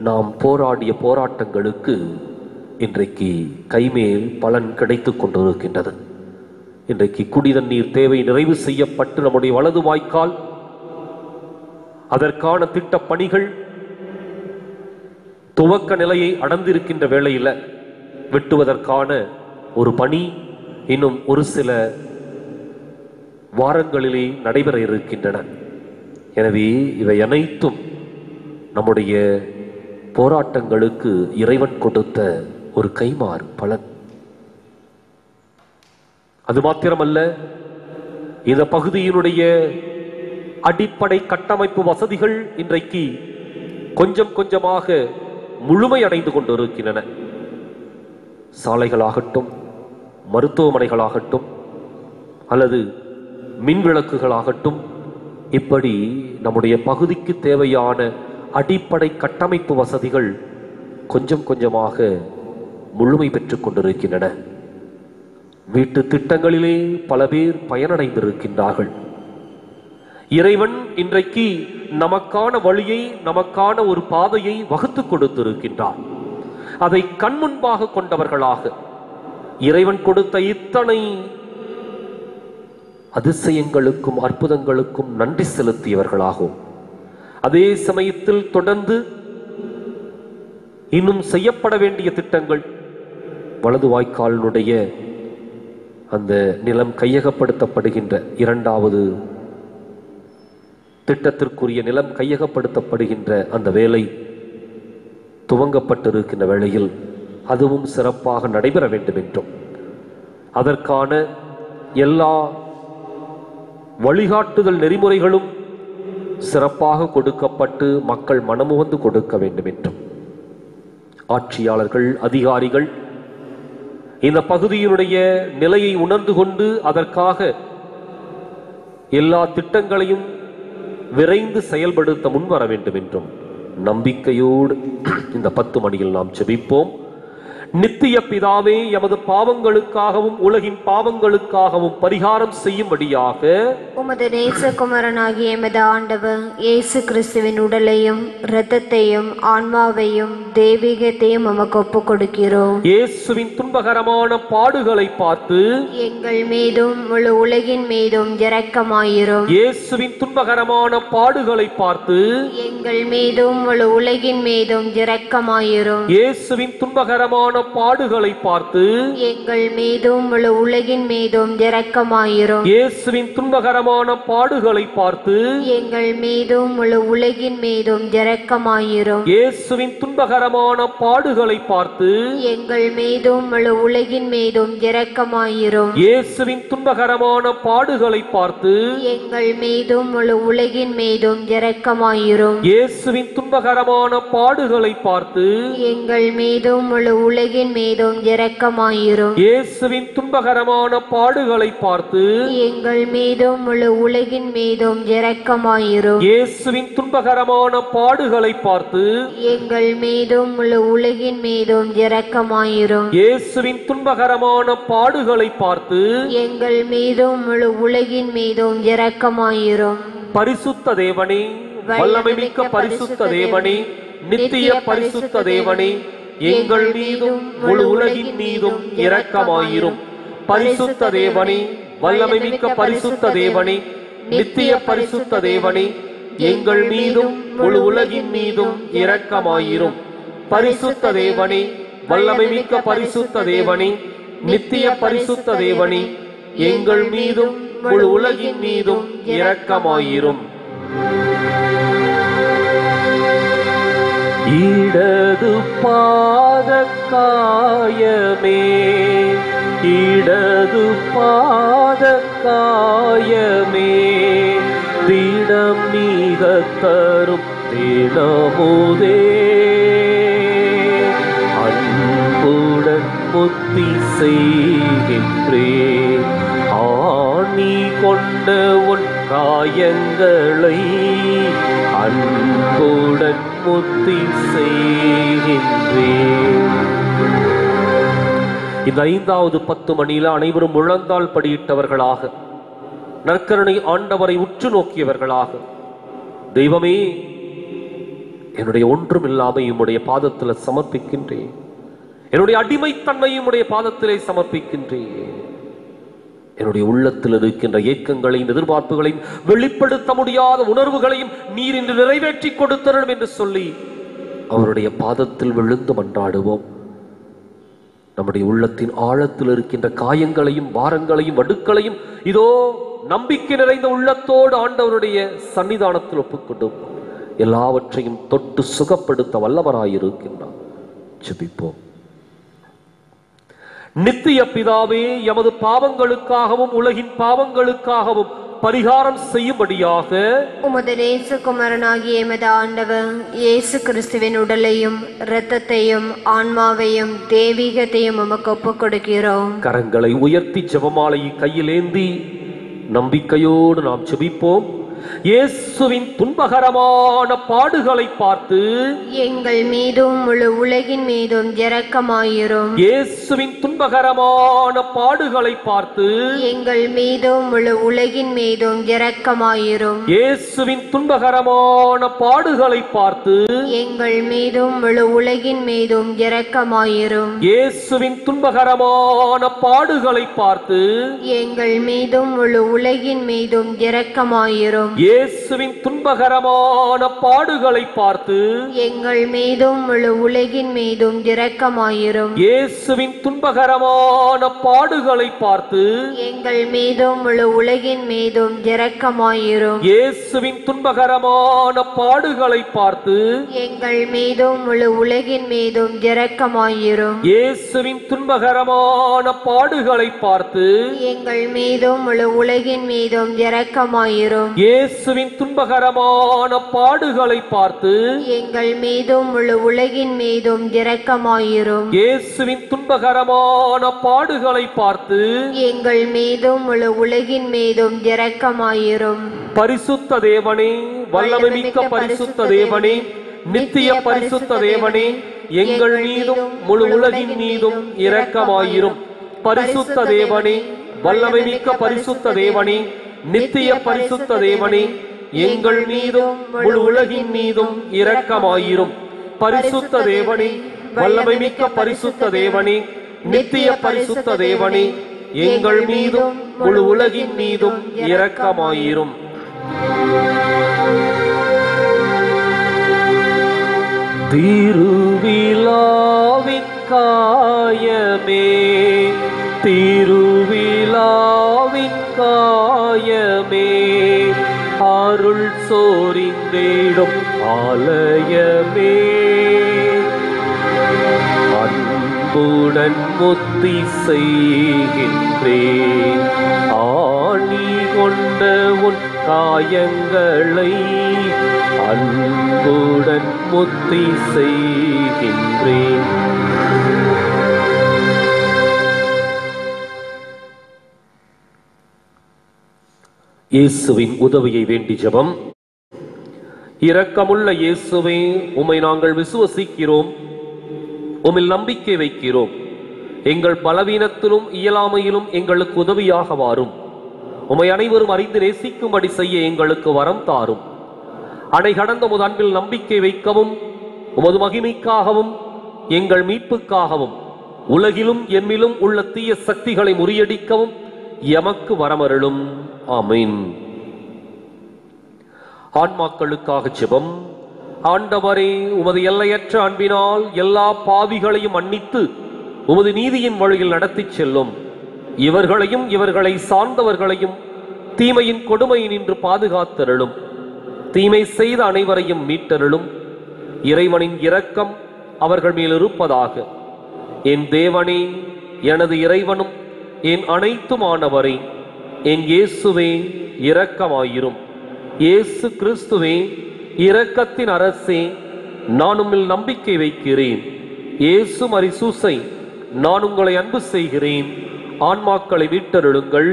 நாம் போராடிய போராட்டங்களுக்கு இன்றைக்கு கைமேல் பலன் கிடைத்துக் கொண்டிருக்கின்றது. இன்றைக்கு குடிதண்ணீர் தேவை நிறைவு செய்யப்பட்டு நம்முடைய வலது வாய்க்கால் அதற்கான திட்ட பணிகள் துவக்க நிலையை அடைந்திருக்கின்ற வேளையில் வெட்டுவதற்கான ஒரு பணி இன்னும் ஒரு சில வாரங்களிலே நடைபெற இருக்கின்றன. எனவே இவை அனைத்தும் நம்முடைய போராட்டங்களுக்கு இறைவன் கொடுத்த ஒரு கைமாறு பலன். அது மாத்திரமல்ல, இந்த பகுதியினுடைய அடிப்படை கட்டமைப்பு வசதிகள் இன்றைக்கு கொஞ்சம் கொஞ்சமாக முழுமையடைந்து கொண்டிருக்கின்றன. சாலைகளாகட்டும், மருத்துவமனைகளாகட்டும், அல்லது மின் விளக்குகளாகட்டும், இப்படி நம்முடைய பகுதிக்கு தேவையான அடிப்படை கட்டமைப்பு வசதிகள் கொஞ்சம் கொஞ்சமாக முழுமை பெற்றுக் கொண்டிருக்கின்றன. வீட்டு திட்டங்களிலே பல பேர் பயனடைந்திருக்கின்றார்கள். இறைவன் இன்றைக்கு நமக்கான வழியை, நமக்கான ஒரு பாதையை வகுத்து கொடுத்திருக்கின்றார். அதை கண்முன்பாக கொண்டவர்களாக இறைவன் கொடுத்த இத்தனை அதிசயங்களுக்கும் அற்புதங்களுக்கும் நன்றி செலுத்தியவர்களாகும். அதே சமயத்தில் தொடர்ந்து இன்னும் செய்யப்பட வேண்டிய திட்டங்கள், வலது வாய்க்காலினுடைய அந்த நிலம் கையகப்படுத்தப்படுகின்ற 2வது திட்டத்திற்குரிய நிலம் கையகப்படுத்தப்படுகின்ற அந்த வேலை துவங்கப்பட்டிருக்கின்ற வேளையில் அதுவும் சிறப்பாக நடைபெற வேண்டும் என்றும், அதற்கான எல்லா வழிகாட்டுதல் நெறிமுறைகளும் சிறப்பாக கொடுக்கப்பட்டு மக்கள் மனமுவந்து கொடுக்க வேண்டும் என்றும், ஆட்சியாளர்கள், அதிகாரிகள் இந்த பகுதியினுடைய நிலையை உணர்ந்து கொண்டு அதற்காக எல்லா திட்டங்களையும் விரைந்து செயல்படுத்த முன்வர வேண்டும் என்றும் நம்பிக்கையோடு இந்த 10 மணியில் நாம் ஜெபிப்போம். நித்திய பிதாவே, எமது பாவங்களுக்காகவும் உலகின் பாவங்களுக்காகவும் பரிகாரம் செய்யும்படியாக உமது நேசகுமரனாகிய எமது ஆண்டவர் இயேசு கிறிஸ்துவின் உடலையும் இரத்தத்தையும் ஆன்மாவையும் தெய்வீகத்தையும் உமக்கு ஒப்புக் கொடுக்கிறோம். இயேசுவின் துன்பகரமான பாடுகளை பார்த்து எங்கள் மீதும் முழு உலகின் மீதும் இரக்கமாயிரும். இயேசுவின் துன்பகரமான பாடுகளை பார்த்து எங்கள் மீதும் முழு உலகின் மீதும் இரக்கமாயிரும். இயேசுவின் துன்பகரமான பாடுகளை பார்த்து எங்கள் மீதும் முழு உலகின் மீதும் இரக்கமாயிரும். இயேசுவின் துன்பகரமான பாடுகளை பார்த்து எங்கள் மீதும் முழு உலகின் மீதும் இரக்கமாயிரும். இயேசுவின் துன்பகரமான பாடுகளை பார்த்து எங்கள் மீதும் முழு உலகின் மீதும் இரக்கமாயிரும். இயேசுவின் துன்பகரமான பாடுகளை பார்த்து எங்கள் மீதும் முழு உலகின் மீதும் இரக்கமாயிரும். இயேசுவின் துன்பகரமான பாடுகளை பார்த்து எங்கள் மீதும் முழு உலகின் மீதும் இரக்கமாயிரும். இயேசுவின் துன்பகரமான பாடுகளை பார்த்து எங்கள் மீதும் முழு உலகின் மீதும் இரக்கமாயிரும். இயேசுவின் துன்பகரமான பாடுகளை பார்த்து எங்கள் மீதும் முழு உலகின் மீதும் இரக்கமாயிரும். இயேசுவின் துன்பகரமான பாடுகளை பார்த்து எங்கள் மீதும் முழு உலகின் மீதும் இரக்கமாயிரும். பரிசுத்த தேவனே, வல்லமை மிக்க பரிசுத்த தேவனே, நித்திய பரிசுத்த தேவனே, எங்கள் மீதும் முழு உலகின் மீதும் இரக்கமாயிரும். பரிசுத்த தேவனே, வல்லமை மிக்க பரிசுத்த தேவனே, நித்திய பரிசுத்த தேவனே, எங்கள் மீதும் முழு உலகின் மீதும் இரக்கமாயிரும். பரிசுத்த தேவனே, வல்லமை மிக்க பரிசுத்த தேவனே, நித்திய பரிசுத்த தேவனே, எங்கள் மீதும் முழு உலகின் மீதும் இரக்கமாயிரும். இடது பாத காயமே, இடது பாத காயமே, திடம் நீக தரும் தினமுதே, அன்புடன் முத்தி செய்கின்றேன். ஆணி கொண்ட உன் காயங்களை அன்புடன் முத்தி செய்கின்றேன். இந்த 5வது 10 மணியில அனைவரும் முழந்தால் படியிட்டவர்களாக, நற்கருணை ஆண்டவரை உற்று நோக்கியவர்களாக, தெய்வமே, என்னுடைய ஒன்றுமில்லாமை உம்முடைய பாதத்தில் சமர்ப்பிக்கின்றேன். என்னுடைய அடிமைத்தன்மையும் உடைய பாதத்திலே சமர்ப்பிக்கின்றேன். என்னுடைய உள்ளத்தில் இருக்கின்ற ஏக்கங்களையும் எதிர்பார்ப்புகளையும் வெளிப்படுத்த முடியாத உணர்வுகளையும் நீர் இன்று நிறைவேற்றி கொடுத்தரும் என்று சொல்லி அவருடைய பாதத்தில் விழுந்து மன்றாடுவோம். நம்முடைய உள்ளத்தின் ஆழத்தில் இருக்கின்ற காயங்களையும் பாரங்களையும் வடுக்களையும் இதோ நம்பிக்கை நிறைந்த உள்ளத்தோடு ஆண்டவருடைய சன்னிதானத்தில் ஒப்புக்கொண்டு எல்லாவற்றையும் தொட்டு சுகப்படுத்த வல்லவராயிருக்கின்றார். ஜெபிப்போம். நித்திய பிதாவே, எமது பாவங்களுக்காகவும் உலகின் பாவங்களுக்காகவும் பரிகாரம் செய்யும்படியாக உமது நேசகுமாரனாகிய எமது ஆண்டவர் இயேசு கிறிஸ்துவின் உடலையும் இரத்தத்தையும் ஆன்மாவையும் தெய்வீகத்தையும் உமக்கு ஒப்புக் கொடுக்கிறோம். கரங்களை உயர்த்தி ஜெபமாலையை கையிலேந்தி நம்பிக்கையோடு நாம் ஜெபிப்போம். இயேசுவின் துன்பகரமான பாடுகளை பார்த்து எங்கள் மீதும் முழு உலகின் மீதும் இரக்கமாயிரும். இயேசுவின் துன்பகரமான பாடுகளை பார்த்து எங்கள் மீதும் முழு உலகின் மீதும் இரக்கமாயிரும். இயேசுவின் துன்பகரமான பாடுகளை பார்த்து எங்கள் மீதும் முழு உலகின் மீதும் இரக்கமாயிரும். இயேசுவின் துன்பகரமான பாடுகளை பார்த்து எங்கள் மீதும் முழு உலகின் மீதும் இரக்கமாயிரும். இயேசுவின் துன்பகரமான பாடுகளை பார்த்து எங்கள் மீதும் முழு உலகின் மீதும் இரக்கமாயிரும். இயேசுவின் துன்பகரமான பாடுகளை பார்த்து எங்கள் மீதும் முழு உலகின் மீதும் இரக்கமாயிரும். இயேசுவின் துன்பகரமான பாடுகளை பார்த்து எங்கள் மீதும் முழு உலகின் மீதும் இரக்கமாயிரும். இயேசுவின் துன்பகரமான பாடுகளை பார்த்து எங்கள் மீதும் முழு உலகின் மீதும் இரக்கமாயிரும். இயேசுவின் துன்பகரமான பாடுகளை பார்த்து எங்கள் மீதும் முழு உலகின் மீதும் இரக்கமாயிரும். இயேசுவின் துன்பகரமான பாடுகளை பார்த்து எங்கள் மீதும் முழு உலகின் மீதும் இரக்கமாயிரும். பரிசுத்த தேவனே, வல்லமை மிக்க பரிசுத்த தேவனே, நித்திய பரிசுத்த தேவனே, எங்கள் மீதும் முழு உலகின் மீதும் இரக்கமாயிரும். பரிசுத்த தேவனே, வல்லமை மிக்க பரிசுத்த தேவனே, நித்திய பரிசுத்த தேவனே, எங்கள் மீதும் முழு உலகின் மீதும் இரக்கமாயிரும். பரிசுத்த தேவனே, வல்லமை மிக்க பரிசுத்த தேவனே, நித்திய பரிசுத்த தேவனே, எங்கள் மீதும் முழு உலகின் மீதும் இரக்கமாயிரும். திருவிழாவின் காயமே, திருவிழாவின் காயமே, அருள் சோரிந்திடும் ஆலயமே, அன்புடன் முத்தி செய்கின்றேன். ஆணி கொண்ட உன் காயங்களை அன்புடன் முத்தி செய்கின்றேன். இயேசுவின் உதவியை வேண்டி ஜெபம். இரக்கமுள்ள இயேசுவே, உம்மை நாங்கள் விசுவசிக்கிறோம், உம்மில் நம்பிக்கை வைக்கிறோம். எங்கள் பலவீனத்திலும் இயலாமையிலும் எங்களுக்கு உதவியாக வாரும். உம்மை அனைவரும் அறிந்து நேசிக்கும்படி செய்ய எங்களுக்கு வரம் தாரும். அணை கடந்த உமது அன்பில் நம்பிக்கை வைக்கவும், உமது மகிமைக்காகவும் எங்கள் மீட்புக்காகவும் உலகிலும் எம்மிலும் உள்ள தீய சக்திகளை முறியடிக்கவும் எமக்கு வரமருளும். ஆமென். ஆன்மாக்களுக்காக ஜெபம். ஆண்டவரே, உமது எல்லையற்ற அன்பினால் எல்லா பாவிகளையும் மன்னித்து உமது நீதியின் வழியில் நடத்திச் செல்லும். இவர்களையும் இவர்களை சார்ந்தவர்களையும் தீமையின் கொடுமையினின்று பாதுகாத்தருளும். தீமை செய்த அனைவரையும் மீட்டருளும். இறைவனின் இரக்கம் அவர்கள் மேல் இருப்பதாக. என் தேவனே, எனது இறைவனும் என் அனைத்துமானவரே, என் இயேசுவே இரக்கமாயிரும். இயேசு கிறிஸ்துவே இரக்கத்தின் அரசே, நான் உம்மில் நம்பிக்கை வைக்கிறேன். இயேசு மரிசூசை, நான் உங்களை அன்பு செய்கிறேன். ஆன்மாக்களை மீட்டருளுங்கள்.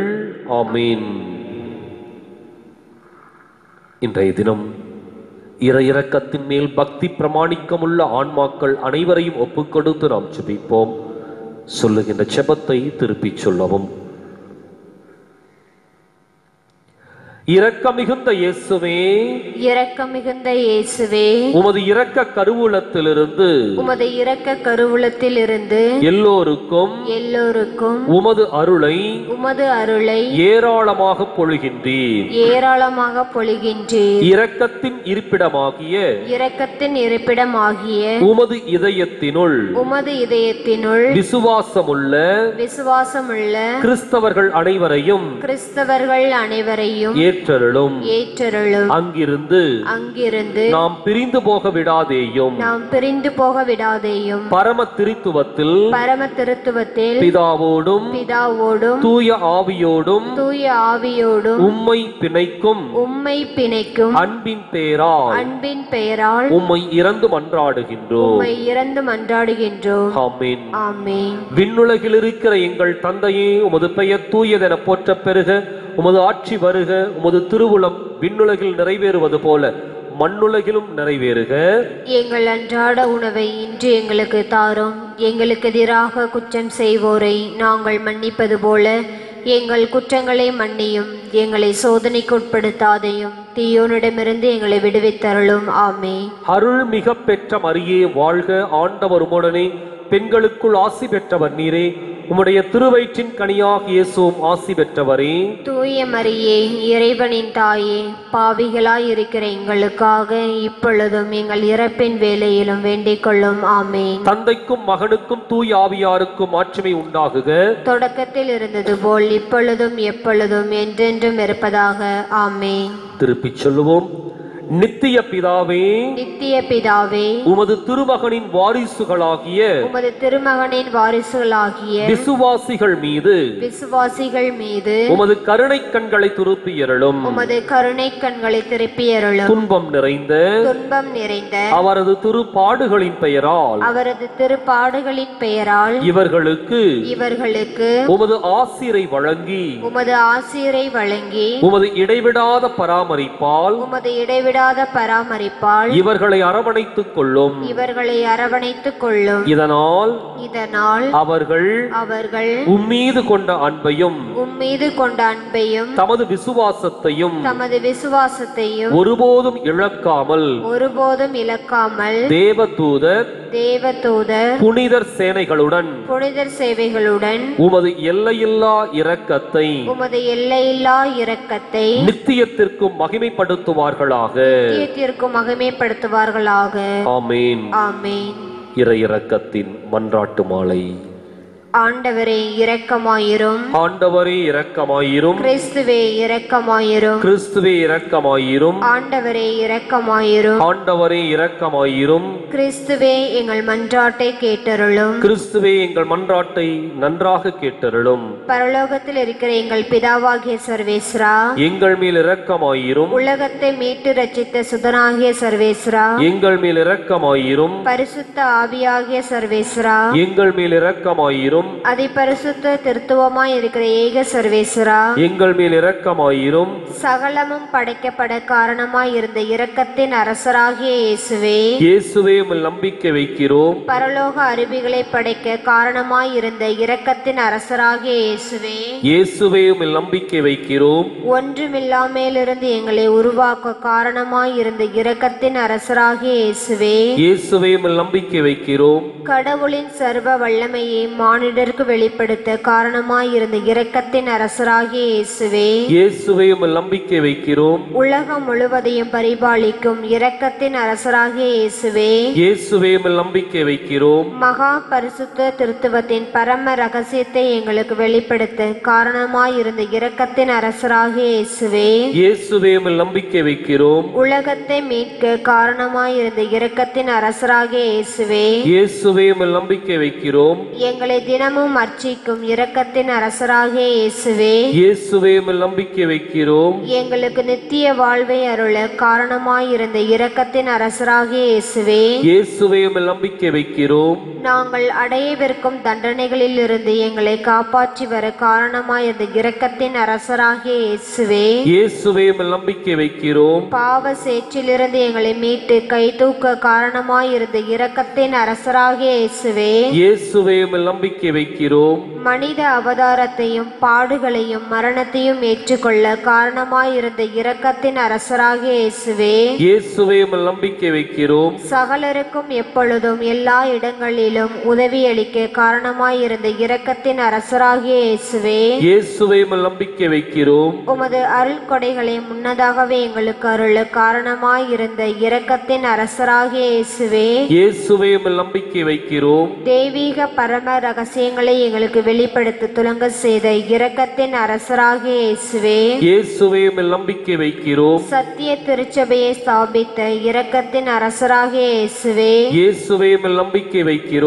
ஆமீன். இன்றைய தினம் இறை இரக்கத்தின் மேல் பக்தி பிரமாணிக்கமுள்ள ஆன்மாக்கள் அனைவரையும் ஒப்புக்கொடுத்து நாம் ஜெபிப்போம். சொல்லுகின்ற ஜெபத்தை திருப்பிச் சொல்லவும். இரக்கமிகுந்த இயேசுவே, இரக்கமிகுந்த இயேசுவே, உமது இரக்க கருவூலத்திலிருந்து எல்லோருக்கும் உமது அருளை ஏராளமாக பொழிகின்றீர். இரக்கத்தின் இருப்பிடமாகிய உமது இதயத்தினுள் விசுவாசமுள்ள கிறிஸ்தவர்கள் அனைவரையும் ஏற்றருளும். அங்கிருந்து நாம் பிரிந்து போக விடாதேயும். பரம திருத்துவத்தில் பிதாவோடும் தூய ஆவியோடும் உம்மை பிணைக்கும் அன்பின் பெயரால் உம்மை இறந்து மன்றாடுகின்றோம். ஆமென். விண்ணுலகில் இருக்கிற எங்கள் தந்தையே, உமது பெயர் தூயதென போற்ற பெருக. உமது ஆட்சி வருக. உமது திருவுளம் விண்ணுலகில் நிறைவேறுவது போல மண்ணுலகிலும் நிறைவேறுக. எங்கள் அன்றாட உணவை இன்று எங்களுக்கு தாரும். எங்களுக்கு எதிராக குற்றம் செய்வோரை நாங்கள் மன்னிப்பது போல எங்கள் குற்றங்களை மன்னியும். எங்களை சோதனைக்கு உட்படுத்தாதையும் தீயோனிடமிருந்து எங்களை விடுவித்தருளும். ஆமென். அருள் மிக பெற்ற மரியே வாழ்க. ஆண்டவர் உம்முடனே, பெண்களுக்குள் ஆசி பெற்றவர் நீரே. உம்முடைய திருவயிற்றின் கனியாக இயேசுவும் ஆசி பெற்றவரே. தூய மரியே, இறைவனின் தாயே, பாவிகளாய் இருக்கிற எங்களுக்காக இப்பொழுதும் எங்கள் இறப்பின் வேளையிலும் வேண்டிக் கொள்ளும். ஆமென். தந்தைக்கும் மகனுக்கும் தூய ஆவியாருக்கும் மாட்சிமை உண்டாகுக. தொடக்கத்தில் இருந்தது போல் இப்பொழுதும் எப்பொழுதும் என்றென்றும் இருப்பதாக. ஆமென். திருப்பிச் சொல்லுவோம். நித்திய பிதாவே, உமது திருமகனின் வாரிசுகளாகிய விசுவாசிகள் மீது உமது கருணை கண்களை திருப்பியருளும். துன்பம் நிறைந்த அவரது திருப்பாடுகளின் பெயரால் இவர்களுக்கு உமது ஆசிரை வழங்கி உமது இடைவிடாத பராமரிப்பால் இவர்களை அரவணைத்துக் கொள்ளும். இதனால் அவர்கள் உம்மீது கொண்ட அன்பையும் தமது விசுவாசத்தையும் ஒருபோதும் இழக்காமல் தேவதூதர் புனிதர் சேனைகளுடன் உமது எல்லையில்லா இரக்கத்தை நித்தியத்திற்கும் மகிமைப்படுத்துவார்களாக. ஆமென். இறை இரக்கத்தின் மன்றாட்டு மாலை. ஆண்டவரே இரக்கமாயிரும். ஆண்டவரே இரக்கமாயிரும். கிறிஸ்துவே இரக்கமாயிரும். கிறிஸ்துவே இரக்கமாயிரும். ஆண்டவரே இரக்கமாயிரும். ஆண்டவரே இரக்கமாயிரும். கிறிஸ்துவே எங்கள் மன்றாட்டை கேட்டருளும். கிறிஸ்துவே எங்கள் மன்றாட்டை நன்றாக கேட்டருளும். பரலோகத்தில் இருக்கிற எங்கள் பிதாவாகிய சர்வேஸ்வரா, எங்கள் மேல் இரக்கமாயிரும். உலகத்தை மீட்டு ரட்சித்த சுதனாகிய சர்வேஸ்வரா, எங்கள் மேல் இரக்கமாயிரும். பரிசுத்த ஆவியாகிய சர்வேஸ்வரா, எங்கள் மேல் இரக்கமாயிரும். அதிபரிசுத்த திருத்துவமாய் இருக்கிற ஏக சர்வேஸ்வரா, எங்கள் மேல் இரக்கமாயிரும். சகலமும் படைக்கப்பட காரணமாய் இருந்த இரக்கத்தின் அரசராகிய இயேசுவே, இயேசுவே உம்மில் நம்பிக்கை வைக்கிறோம். பரலோக அருவிகளை படைக்க காரணமாய் இருந்த இரக்கத்தின் அரசராகிய இயேசுவே, இயேசுவே உம்மில் நம்பிக்கை வைக்கிறோம். ஒன்றுமில்லாமலிருந்து எங்களை உருவாக்க காரணமாய் இருந்த இரக்கத்தின் அரசராகிய இயேசுவே, இயேசுவே உம்மில் நம்பிக்கை வைக்கிறோம். கடவுளின் சர்வ வல்லமையை மானிட மானிடருக்கு வெளிப்படுத்த காரணமாயிருந்த இரக்கத்தின் அரசராகிய இயேசுவே, இயேசுவே உம்மில் நம்பிக்கை வைக்கிறோம். உலகம் முழுவதையும் பரிபாலிக்கும் இரக்கத்தின் அரசராகிய இயேசுவே, இயேசுவே உம்மில் நம்பிக்கை வைக்கிறோம். மகா பரிசுத்த திருத்துவத்தின் பரம ரகசியத்தை எங்களுக்கு வெளிப்படுத்த காரணமாயிருந்த இரக்கத்தின் அரசராகிய இயேசுவே, இயேசுவே உம்மில் நம்பிக்கை வைக்கிறோம். உலகத்தை மீட்க காரணமாயிருந்த இரக்கத்தின் அரசராகிய இயேசுவே, இயேசுவே உம்மில் நம்பிக்கை வைக்கிறோம். எங்களை தினமும் அர்ச்சிக்கும் இரக்கத்தின் அரசராகிய இயேசுவே, இயேசுவே உம்மில் நம்பிக்கை வைக்கிறோம். எங்களுக்கு நித்திய வாழ்வை அருள காரணமாயிருந்த இரக்கத்தின் அரசராகிய இயேசுவே, இயேசுவே உம்மில் நம்பிக்கை வைக்கிறோம். நாங்கள் அடையவிருக்கும் தண்டனைகளில் இருந்து எங்களை காப்பாற்றி வர காரணமாயிருந்த இரக்கத்தின் அரசராகிய இயேசுவே, இயேசுவே உம்மில் நம்பிக்கை வைக்கிறோம். பாவ சேற்றிலிருந்து எங்களை மீட்டு கை தூக்க காரணமாயிருந்த இரக்கத்தின் அரசராகிய இயேசுவே, இயேசுவே உம்மில் நம்பிக்கை வைக்கிறோம். மனித அவதாரத்தையும் பாடுகளையும் மரணத்தையும் ஏற்றுக்கொள்ள காரணமாயிருந்த இரக்கத்தின் அரசராகிய இயேசுவே, இயேசுவே உம்மில் நம்பிக்கை வைக்கிறோம். சகலருக்கும் எப்பொழுதும் எல்லா இடங்களிலும் உதவியளிக்க காரணமாயிருந்த இரக்கத்தின் அரசராகிய இயேசுவே, இயேசுவே உம்மில் நம்பிக்கை வைக்கிறோம். உமது அருள் கொடைகளை முன்னதாகவே எங்களுக்கு அருள காரணமாயிருந்த இரக்கத்தின் அரசராகிய இயேசுவே, இயேசுவே உம்மில் நம்பிக்கை வைக்கிறோம். தெய்வீக பரம ரகசியங்களை எங்களுக்கு வெளிப்படுத்த துலங்க செய்த இரக்கத்தின் அரசராகிய இயேசுவே, இயேசுவே உம்மில் நம்பிக்கை வைக்கிறோம். சத்திய திருச்சபையை ஸ்தாபித்த இரக்கத்தின் அரசராகிய இயேசுவே, இயேசுவே உம்மில் நம்பிக்கை வைக்கிறோம்.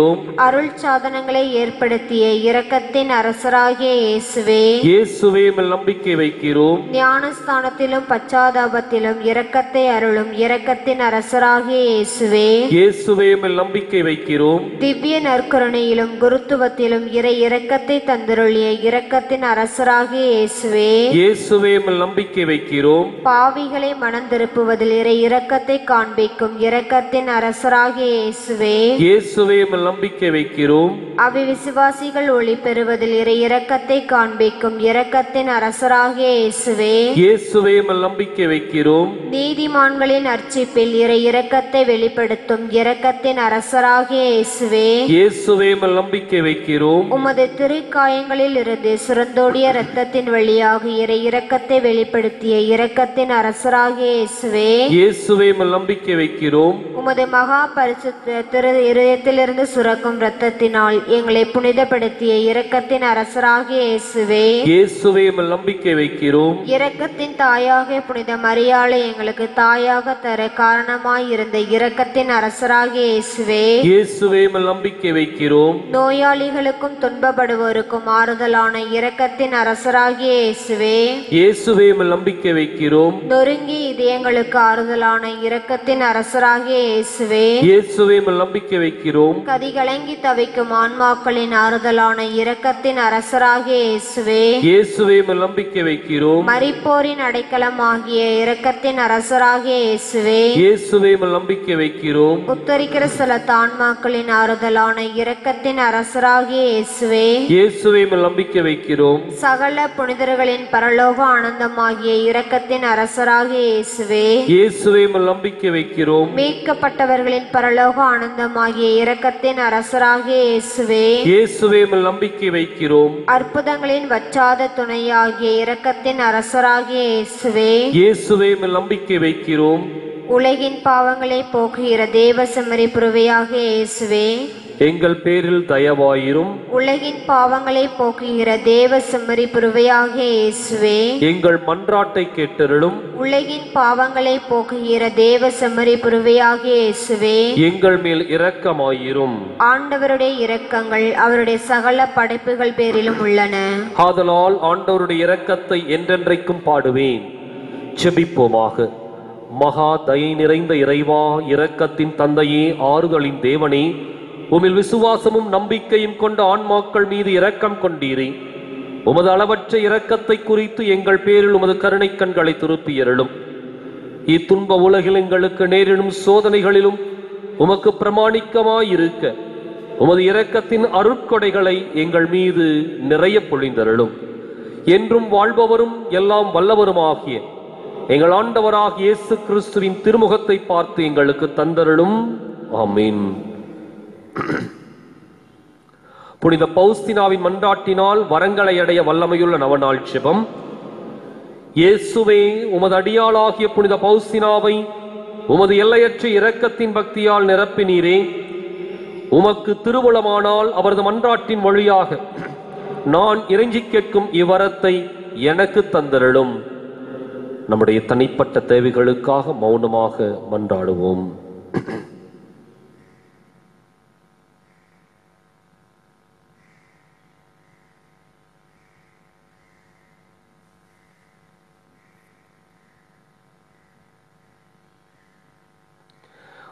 அருள் சாதனங்களை ஏற்படுத்திய இரக்கத்தின் அரசராகிய இயேசுவே, இயேசுவே உம்மில் நம்பிக்கை வைக்கிறோம். ஞானஸ்தானத்திலும் பச்சாதாபத்திலும் இரக்கத்தை அருளும் இரக்கத்தின் அரசராகிய இயேசுவே, இயேசுவே உம்மில் நம்பிக்கை வைக்கிறோம். திவ்ய நற்கருணையிலும் குருத்துவத்திலும் இறை இரக்கத்தை தந்தருளிய இரக்கத்தின் அரசராகிய இயேசுவே, இயேசுவே உம்மில் நம்பிக்கை வைக்கிறோம். பாவிகளை மனம் திருப்புவதில் இறை இரக்கத்தை காண்பிக்கும் இரக்கத்தின் அரசராகிய இயேசுவே, இயேசுவே உம்மில் நம்பிக்கை வைக்கிறோம். அவிவிசுவாசிகள் ஒளி பெறுவதில் இறை இரக்கத்தை காண்பிக்கும் இரக்கத்தின் அரசராகிய இயேசுவே, இயேசுவே உம்மில் நம்பிக்கை வைக்கிறோம். நீதிமான்களின் அர்ச்சிப்பில் இறை இரக்கத்தை வெளிப்படுத்தும் இரக்கத்தின் அரசராகிய இயேசுவே, இயேசுவே உம்மில் நம்பிக்கை வைக்கிறோம். உமது திருக்காயங்களில் இருந்து சுரந்தோடிய இரத்தத்தின் வழியாக இறை இரக்கத்தை வெளிப்படுத்திய இரக்கத்தின் அரசராகிய இயேசுவே, இயேசுவே உம்மில் நம்பிக்கை வைக்கிறோம். உமது மகா பரிசுத்த திரு இருதயத்திலிருந்து சுரக்கும் இரத்தத்தினால் எங்களை புனிதப்படுத்திய இரக்கத்தின் அரசராகிய இயேசுவே, இயேசுவே உம்மில் நம்பிக்கை வைக்கிறோம். இரக்கத்தின் தாயாக புனித மரியாளை எங்களுக்கு தாயாக தர காரணமாயிருந்த இரக்கத்தின் அரசராகிய இயேசுவே, இயேசுவே உம்மில் நம்பிக்கை வைக்கிறோம். நோயாளிகளுக்கும் துன்பப்படுவோருக்கும் ஆறுதலான இரக்கத்தின் அரசராகிய இயேசுவே, இயேசுவே உம்மில் நம்பிக்கை வைக்கிறோம். நொறுங்கி இதயங்களுக்கு ஆறுதலான இரக்கத்தின் அரசராகிய இயேசுவே, இயேசுவே உம்மில் நம்பிக்கை வைக்கிறோம். கதிகலங்கி தவிக்கும் ஆன்மாக்களின் ஆறுதலான இரக்கத்தின் அரசராகிய இயேசுவே, இயேசுவே உம்மில் நம்பிக்கை வைக்கிறோம். மரிப்போரின் அடைக்கலமாகிய இரக்கத்தின் அரசராகிய இயேசுவே, இயேசுவே உம்மில் நம்பிக்கை வைக்கிறோம். உத்தரிக்கிற சில ஆன்மாக்களின் ஆறுதலான இரக்கத்தின் அரசராகிய இயேசுவே, இயேசுவே உம்மில் நம்பிக்கை வைக்கிறோம். சகல புனிதர்களின் பரலோக ஆனந்தமாகிய இரக்கத்தின் அரசராகிய இயேசுவே, இயேசுவே உம்மில் நம்பிக்கை வைக்கிறோம். மீட்கப்பட்டவர்களின் பரலோக ஆனந்தமாகிய இரக்கத்தின் அரசராகிய இயேசுவே, இயேசுவே உம்மில் நம்பிக்கை வைக்கிறோம். அற்புதங்களின் வற்றாத துணையாகிய இரக்கத்தின் அரசராகிய இயேசுவே, இயேசுவே உம்மில் நம்பிக்கை வைக்கிறோம். உலகின் பாவங்களை போக்குகிற தேவ செம்மறி புருவையாகிய இயேசுவே, எங்கள் பேரில் தயவாயிரும். உலகின் பாவங்களை போக்குகிற தேவ செம்மறி புருவையாகிய இயேசுவே, எங்கள் மன்றாட்டை கேட்டருளும். உலகின் பாவங்களை போக்குகிற தேவ செம்மறி புருவையாகிய இயேசுவே, எங்கள் மேல் இரக்கமாயிரும். ஆண்டவருடைய இரக்கங்கள் அவருடைய சகல படைப்புகள் பேரிலும் உள்ளன. ஆதலால் ஆண்டவருடைய இரக்கத்தை என்றென்றைக்கும் பாடுவேன். செபிப்போமாக. மகா தயை நிறைந்த இறைவா, இரக்கத்தின் தந்தையே, ஆறுதலின் தேவனே, உம்மில் விசுவாசமும் நம்பிக்கையும் கொண்ட ஆன்மாக்கள் மீது இரக்கம் கொண்டீரே. உமது அளவற்ற இரக்கத்தை குறித்து எங்கள் பேரில் உமது கருணை கண்களை திருப்பியருளும். இத்துன்ப உலகில் எங்களுக்கு நேரிடும் சோதனைகளிலும் உமக்கு பிரமாணிக்கமாயிருக்க உமது இரக்கத்தின் அருட்கொடைகளை எங்கள் மீது நிறைய பொழிந்தருளும். என்றும் வாழ்பவரும் எல்லாம் வல்லவருமாகிய எங்கள் ஆண்டவராகிய இயேசு கிறிஸ்துவின் திருமுகத்தை பார்த்து எங்களுக்கு தந்தருளும். ஆமீன். புனித பௌஸ்தினாவின் மன்றாட்டினால் வரங்களை அடைய வல்லமையுள்ள நவநாள் ஜெபம். இயேசுவே, உமது அடியாளாகிய புனித பௌஸ்தினாவை உமது எல்லையற்ற இரக்கத்தின் பக்தியால் நிரப்பினீரே. உமக்கு திருவுளமானால் அவரது மன்றாட்டின் வழியாக நான் இறைஞ்சி கேட்கும் இவ்வரத்தை எனக்கு தந்தருளும். நம்முடைய தனிப்பட்ட தேவைகளுக்காக மௌனமாக மன்றாடுவோம்.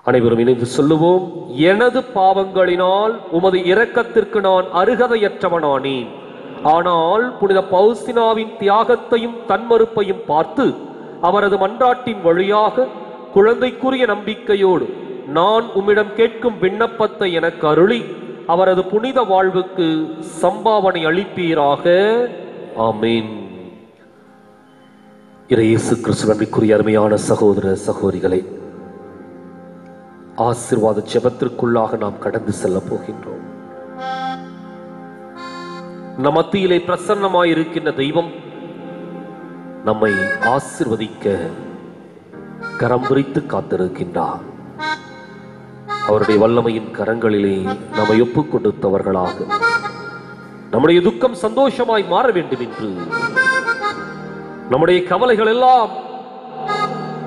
அனைவரும் இணைந்து சொல்லுவோம். எனது பாவங்களினால் உமது இரக்கத்திற்கு நான் அருகதையற்றவனானேன். ஆனால் புனித பௌஸ்தினாவின் தியாகத்தையும் தன்மறுப்பையும் பார்த்து அவரது மன்றாட்டின் வழியாக குழந்தைக்குரிய நம்பிக்கையோடு நான் உம்மிடம் கேட்கும் விண்ணப்பத்தை எனக்கு அருளி அவரது புனித வாழ்வுக்கு சம்பாவனை அளிப்பீராக. ஆமீன். இயேசு கிறிஸ்துவிற்குரிய அருமையான சகோதர சகோதரிகளே, ஆசீர்வாத ஜெபத்திற்குள்ளாக நாம் கடந்து செல்ல போகின்றோம். நம் மத்தியிலே பிரசன்னமாயிருக்கின்ற தெய்வம் நம்மை ஆசீர்வதிக்க கரம் விரித்து காத்திருக்கின்றார். அவருடைய வல்லமையின் கரங்களிலே நம்மை ஒப்புக் கொடுத்தவர்களாக நம்முடைய துக்கம் சந்தோஷமாய் மாற வேண்டும் என்று, நம்முடைய கவலைகள் எல்லாம்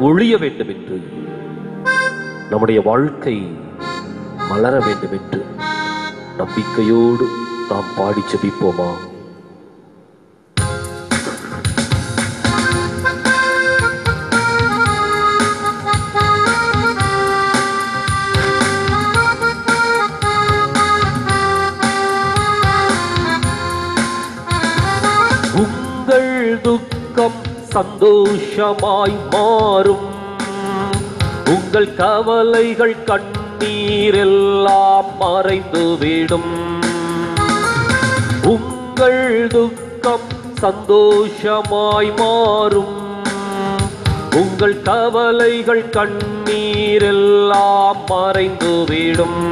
ஒழிய வேண்டும் என்று, நம்முடைய வாழ்க்கை மலர வேண்டும் என்று நம்பிக்கையோடு நாம் பாடி ஜெபிப்போமா? உங்கள் துக்கம் சந்தோஷமாய் மாறும். உங்கள் கவலைகள் கண்ணீர் எல்லாம் மறைந்துவிடும். உங்கள் துக்கம் சந்தோஷமாய் மாறும். உங்கள் கவலைகள் கண்ணீர் எல்லாம் மறைந்துவிடும்.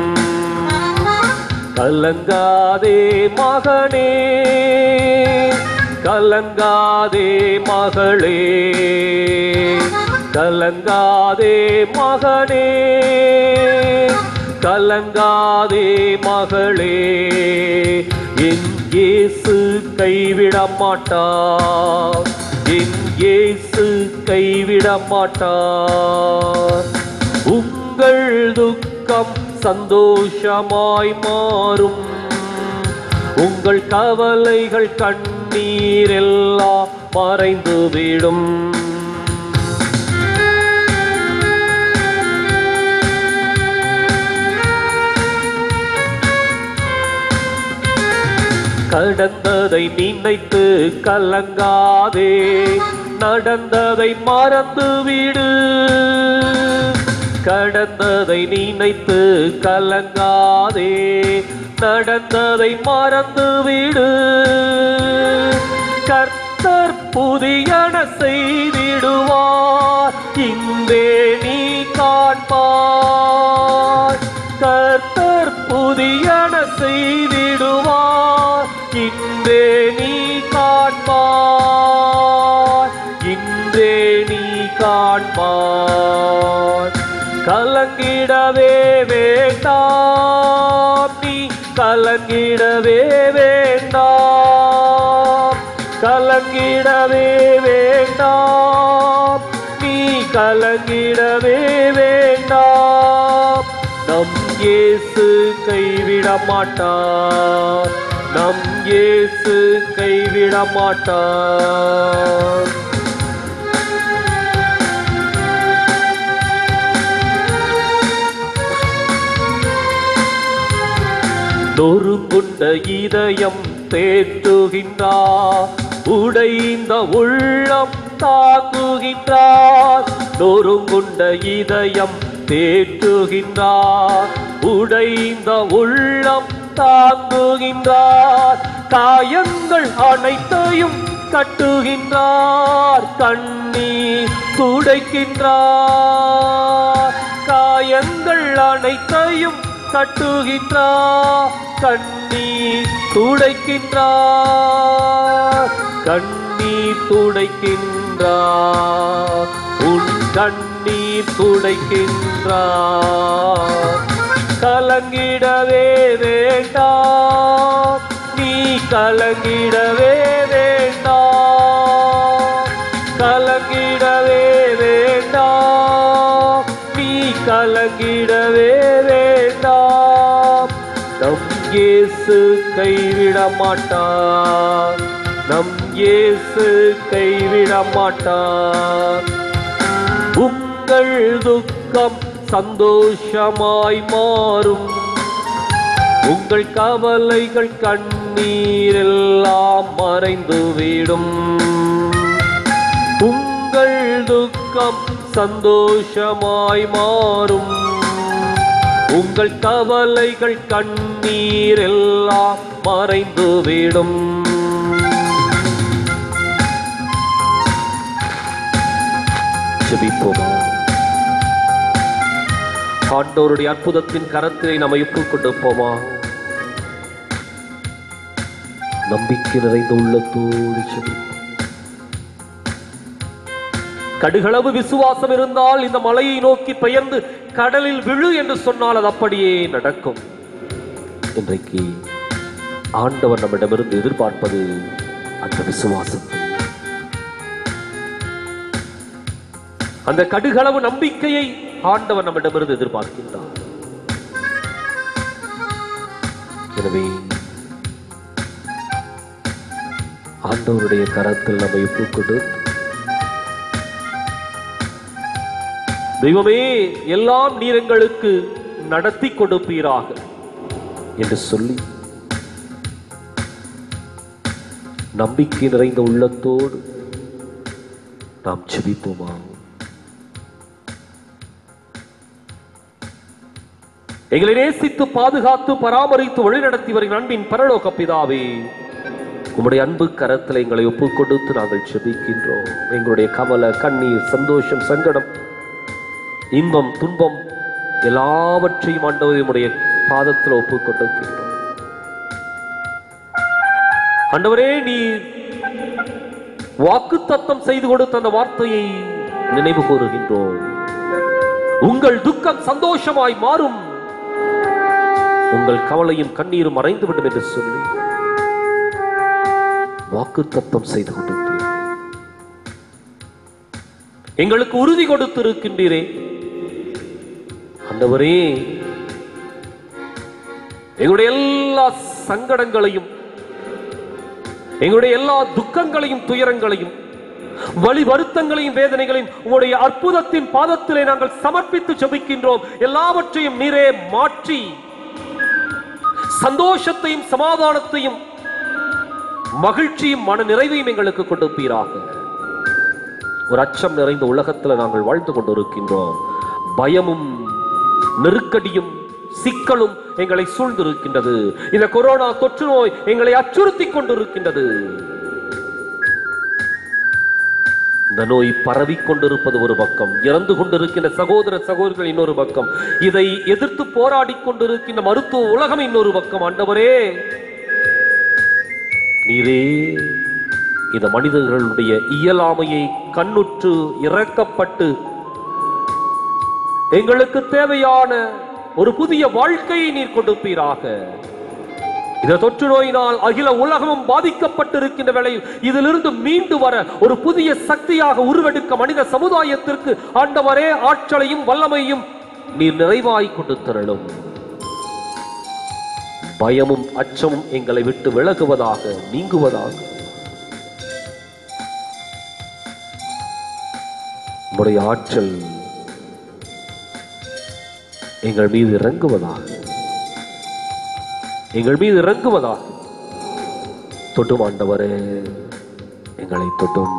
கலங்காதே மகனே, கலங்காதே மகளே, கலங்காதே மகனே, கலங்காதே மகளே. என் இயேசு கைவிட மாட்டார், என் இயேசு கைவிட மாட்டார். உங்கள் துக்கம் சந்தோஷமாய் மாறும். உங்கள் கவலைகள் கண்ணீர் எல்லாம் மறைந்துவிடும். கடந்ததை நினைத்து கலங்காதே, நடந்ததை மறந்துவிடு. கடந்ததை நினைத்து கலங்காதே, நடந்ததை மறந்துவிடு. கர்த்தர் புதியன செய்திடுவார், இன்றே நீ காண்பாய். கர்த்தர் புதியன செய்திடுவார், இன்றே நீ காண்பாய், இன்றே நீ காண்பாய். கலங்கிடவே வேண்டாம், நீ கலங்கிடவே வேண்டாம். கலங்கிடவே வேண்டாம், நீ கலங்கிடவே வேண்டாம். நம் இயேசு கைவிட மாட்டார், நம் இயேசு கைவிட மாட்டார். நொறுங்குண்ட இதயம் தேற்றுகின்றார், உடைந்த உள்ளம் தாங்குகின்றார். நொறுங்குண்ட இதயம் தேற்றுகின்றார், உடைந்த உள்ளம் தாங்குகின்றார். காயங்கள் அனைத்தையும் கட்டுகின்றார், கண்ணீர் துடைக்கின்றார். காயங்கள் அனைத்தையும் கட்டுகின்றார், கண்ணீர் துடைக்கின்றார், கண்ணீர் துடைக்கின்றார், உன் கண்ணீர் துடைக்கின்றார். கலங்கிடவே வேண்டாம், நீ கலங்கிடவே வேண்டாம், கலங்கிடவே வேண்டாம், நீ கலங்கிடவே வேண்டாம். நம் இயேசு கைவிட மாட்டார், நம் இயேசு கைவிட மாட்டார். உங்கள் துக்கம் சந்தோஷமாய் மாறும், உங்கள் கவலைகள் கண்ணீரெல்லாம் மறைந்துவிடும். உங்கள் துக்கம் சந்தோஷமாய் மாறும், உங்கள் கவலைகள் கண்ணீரெல்லாம் மறைந்துவிடும். ஜெபிப்போமா. ஆண்டவருடைய அற்புதத்தின் கரத்திலே நம்மை ஒப்புக் கொடுப்போமா. நம்பிக்கை நிறைந்த உள்ளத்தோடு ஜெபிப்போம். கடுகளவு விசுவாசம் இருந்தால் இந்த மலையை நோக்கி பெயர்ந்து கடலில் விழு என்று சொன்னால் அது அப்படியே நடக்கும். இன்றைக்கு ஆண்டவர் நம்மிடமிருந்து எதிர்பார்ப்பது அந்த விசுவாசத்தை, அந்த கடுகளவு நம்பிக்கையை ஆண்டவர் நம்மிடமிருந்து எதிர்பார்க்கின்றார். எனவே ஆண்டவருடைய கரத்தில் நம்மை ஒப்புக்கொண்டு, தெய்வமே எல்லாம் நீர் எங்களுக்கு நடத்தி கொடுப்பீராக என்று சொல்லி நம்பிக்கை நிறைந்த உள்ளத்தோடு நாம் ஜெபிப்போமா. எங்களை நேசித்து பாதுகாத்து பராமரித்து வழிநடத்தி வருகிற அன்பின் பரலோக பிதாவே, உம்முடைய அன்பு கரத்தில் எங்களை ஒப்புக் கொடுத்து நாங்கள் ஜெபிக்கின்றோம். எங்களுடைய கவலை, கண்ணீர், சந்தோஷம், சங்கடம், இன்பம், துன்பம் எல்லாவற்றையும் ஆண்டவரே உம்முடைய பாதத்தில் ஒப்புக் கொடுக்கின்றோம். ஆண்டவரே, நீ வாக்குத்தத்தம் செய்து கொடுத்த அந்த வார்த்தையை நினைவு கூறுகின்றோம். உங்கள் துக்கம் சந்தோஷமாய் மாறும், உங்கள் கவலையும் கண்ணீரும் மறைந்துவிடும் என்று சொல்லி வாக்குத்தத்தம் செய்து கொடுத்தீர். எங்களுக்கு உறுதி கொடுத்திருக்கின்றீரே ஆண்டவரே. எங்களுடைய எல்லா சங்கடங்களையும், எங்களுடைய எல்லா துக்கங்களையும், துயரங்களையும், வலி வருத்தங்களையும், வேதனைகளையும் உங்களுடைய அற்புதத்தின் பாதத்திலே நாங்கள் சமர்ப்பித்து ஜெபிக்கின்றோம். எல்லாவற்றையும் நீரே மாற்றி சந்தோஷத்தையும், சமாதானத்தையும், மகிழ்ச்சியும், மன நிறைவையும் எங்களுக்கு கொடுப்பீராக. ஒரு அச்சம் நிறைந்த உலகத்தில் நாங்கள் வாழ்ந்து கொண்டிருக்கின்றோம். பயமும் நெருக்கடியும் சிக்கலும் எங்களை சூழ்ந்திருக்கின்றது. இந்த கொரோனா தொற்று நோய் எங்களை அச்சுறுத்தி கொண்டிருக்கின்றது. இந்த நோய் பரவி கொண்டிருப்பது ஒரு பக்கம், இறந்து கொண்டிருக்கின்ற சகோதர சகோதரிகள் இன்னொரு பக்கம், இதை எதிர்த்து போராடி கொண்டிருக்கின்ற மருத்துவ உலகம் இன்னொரு பக்கம். ஆண்டவரே, நீரே இந்த மனிதர்களுடைய இயலாமையை கண்ணுற்று இறக்கப்பட்டு எங்களுக்கு தேவையான ஒரு புதிய வாழ்க்கையை நீர் கொடுப்பீராக. இந்த தொற்று நோயினால் அகில உலகமும் பாதிக்கப்பட்டிருக்கின்ற வேளையில் இதிலிருந்து மீண்டு வர ஒரு புதிய சக்தியாக உருவெடுக்க மனித சமுதாயத்திற்கு ஆண்டவரே ஆற்றலையும் வல்லமையும் நீர் நிறைவாய் கொடுத்தருளும். பயமும் அச்சமும் எங்களை விட்டு விலகுவதாக, நீங்குவதாக. உம்முடைய ஆற்றல் எங்கள் மீது இறங்குவதாக, எங்கள் மீது இறங்குவதாக. தொட்டும் ஆண்டவரே, எங்களை தொட்டும்.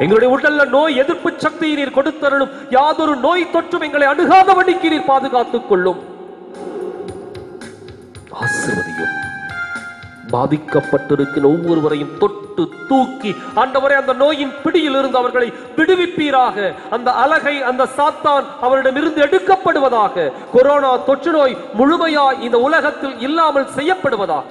எங்களுடைய உடல்ல நோய் எதிர்ப்பு சக்தியை நீர் கொடுத்தருளும். யாதொரு நோய் தொற்றும் எங்களை அணுகாதபடிக்கு நீர் பாதுகாத்துக் கொள்ளும். ஆசீர்வதியும், பாதிக்கப்பட்டிருக்கிற ஒவ்வொருவரையும் தொட்டு தூக்கி ஆண்டவரே அந்த நோயின் பிடியில் இருந்து அவர்களை விடுவிப்பீராக. அந்த அலகை, அந்த சாத்தான் அவரிடமிருந்து எடுக்கப்படுவதாக. கொரோனா தொற்று நோய் முழுமையாய் இந்த உலகத்தில் இல்லாமல் செய்யப்படுவதாக.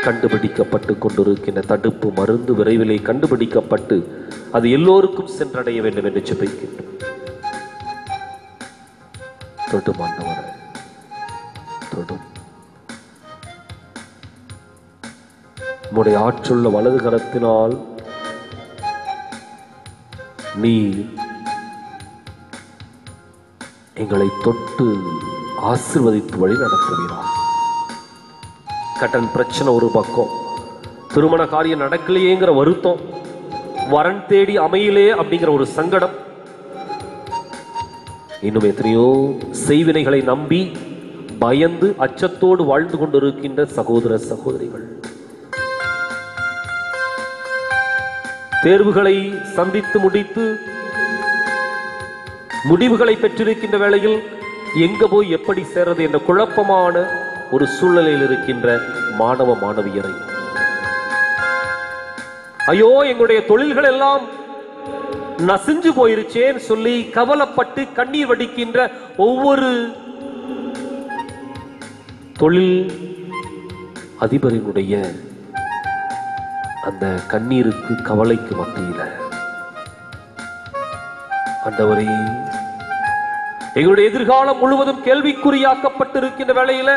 கண்டுபிடிக்கப்பட்டு கொண்டிருக்கின்ற தடுப்பு மருந்து விரைவிலே கண்டுபிடிக்கப்பட்டு அது எல்லோருக்கும் சென்றடைய வேண்டும் என்று ஜெபிக்கின்றோம். தொடும் ஆண்டவரே, தொடும். உம்முடைய ஆற்றுள்ள வலது கரத்தினால் நீர் எங்களை தொட்டு ஆசீர்வதித்து வழி நடத்துகிறார். கடன் பிரச்சனை ஒரு பக்கம், திருமண காரியம் நடக்கலையேங்கிற வருத்தம், வரன் தேடி அமையிலே அப்படிங்கிற ஒரு சங்கடம், இன்னும் எத்தனையோ செய்வினைகளை நம்பி பயந்து அச்சத்தோடு வாழ்ந்து கொண்டிருக்கின்ற சகோதர சகோதரிகள், தேர்வுகளை சந்தித்து முடித்து முடிவுகளை பெற்றிருக்கின்ற வேளையில் எங்க போய் எப்படி சேர்றது என்ற குழப்பமான ஒரு சூழ்நிலையில் இருக்கின்ற மாணவ மாணவியரை, ஐயோ எங்களுடைய தொழில்கள் எல்லாம் நசிஞ்சு போயிருச்சேன்னு சொல்லி கவலைப்பட்டு கண்ணீர் வடிக்கின்ற ஒவ்வொரு தொழில் அதிபரினுடைய அந்த கண்ணீருக்கு கவலைக்கு மத்தியில ஆண்டவரே, எங்களுடைய எதிர்காலம் முழுவதும் கேள்விக்குறியாக்கப்பட்டிருக்கின்ற வேளையில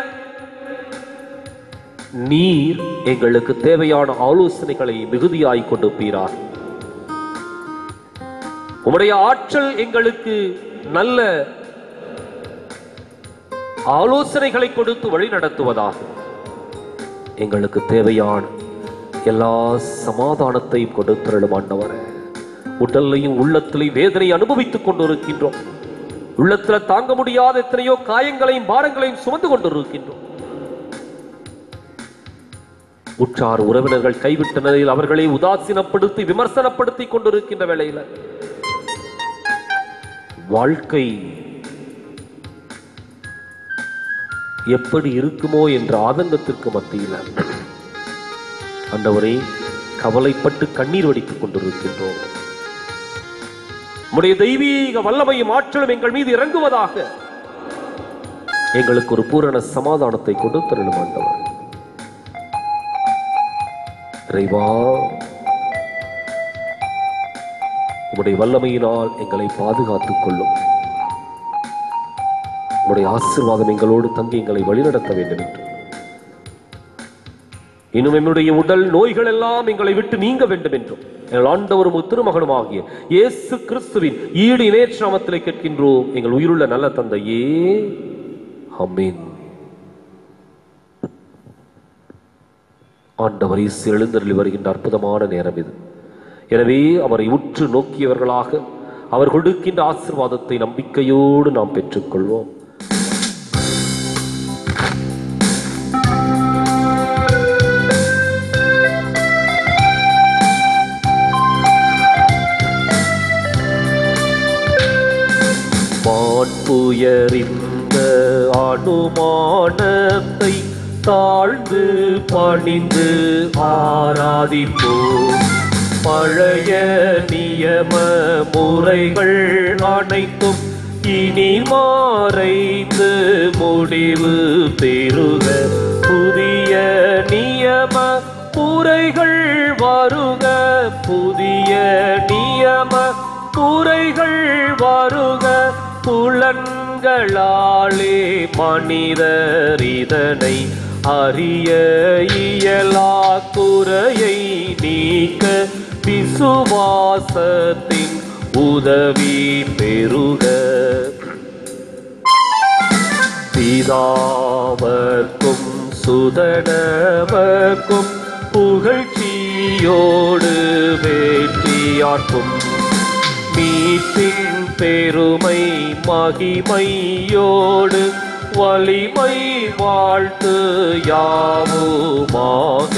நீர் எங்களுக்கு தேவையான ஆலோசனைகளை மிகுதியாய் கொடுப்பீரார். உம்முடைய ஆற்றல் எங்களுக்கு நல்ல ஆலோசனைகளை கொடுத்து வழி நடத்துவதாக. எங்களுக்கு தேவையான எல்லா சமாதானத்தையும் கொடுத்திருளும் ஆண்டவரே. உடலையும் உள்ளத்திலையும் வேதனை அனுபவித்துக் கொண்டிருக்கின்றோம். உள்ளத்துல தாங்க முடியாத எத்தனையோ காயங்களையும் பாரங்களையும் சுமந்து கொண்டிருக்கின்றோம். உற்றார் உறவினர்கள் கைவிட்ட நிலையில் அவர்களை உதாசீனப்படுத்தி விமர்சனப்படுத்தி கொண்டிருக்கின்ற வேளையில வாழ்க்கை எப்படி இருக்குமோ என்ற ஆதங்கத்திற்கு மத்தியில் ஆண்டவரே கவலைப்பட்டு கண்ணீர் வடித்துக் கொண்டிருக்கின்றோம். உம்முடைய தெய்வீக வல்லமையும் ஆற்றலும் எங்கள் மீது இறங்குவதாக. எங்களுக்கு ஒரு பூரண சமாதானத்தை கொடுத்தருளும் ஆண்டவர். இறைவா, உம்முடைய வல்லமையினால் எங்களை பாதுகாத்துக் கொள்ளும். உம்முடைய ஆசீர்வாதம் எங்களோடு தங்கி எங்களை வழிநடத்த வேண்டும் என்று, இன்னும் என்னுடைய உடல் நோய்கள் எல்லாம் எங்களை விட்டு நீங்க வேண்டும் என்றும் எங்கள் ஆண்டவரும் திருமகனும் ஆகிய இயேசு கிறிஸ்துவின் ஈடு இணையற்ற நாமத்திலே கேட்கின்றோம் எங்கள் உயிருள்ள நல்ல தந்தையே, ஆமென். ஆண்டவர் இயேசு எழுந்தருளி வருகின்ற அற்புதமான நேரம் இது. எனவே அவரை உற்று நோக்கியவர்களாக அவர் கொடுக்கின்ற ஆசீர்வாதத்தை நம்பிக்கையோடு நாம் பெற்றுக்கொள்வோம். வான்புயரிந்த அனுமானத்தை தாழ்ந்து பணிந்து ஆராதிப்போம். பழைய நியம முறைகள் அனைத்தும் இனி மறைந்து முடிவு பெறுக. புதிய நியம முறைகள் வருக, புதிய நியம முறைகள் வருக. புலன்களாலே மனிதர் இதனை அறிய இயலா குறையை நீக்க விசுவாசத்தின் உதவி பெறுக. பிதாவர்க்கும் சுதனவர்க்கும் புகழ்ச்சியோடு வெற்றியாற்றும் மீட்பின் பெருமை மகிமையோடு வலிமை வாழ்த்து யாவுமாக.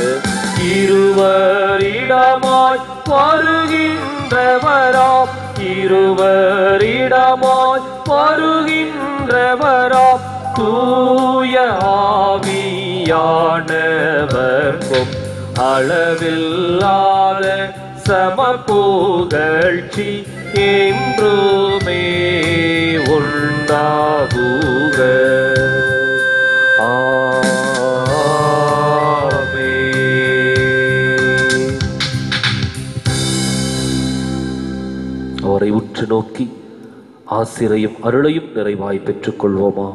இருவரிடமாய் வருகின்றவராம், இருவரிடமாய் வருகின்றவராம் என்றவராம் தூய ஆவியானவர்க்கும் அளவில்லாத சமபுகழ்ச்சி என்றுமே உண்டாகுக. அவரை உற்று நோக்கி ஆசிரையும் அருளையும் நிறைவாய் பெற்றுக் கொள்வோமா?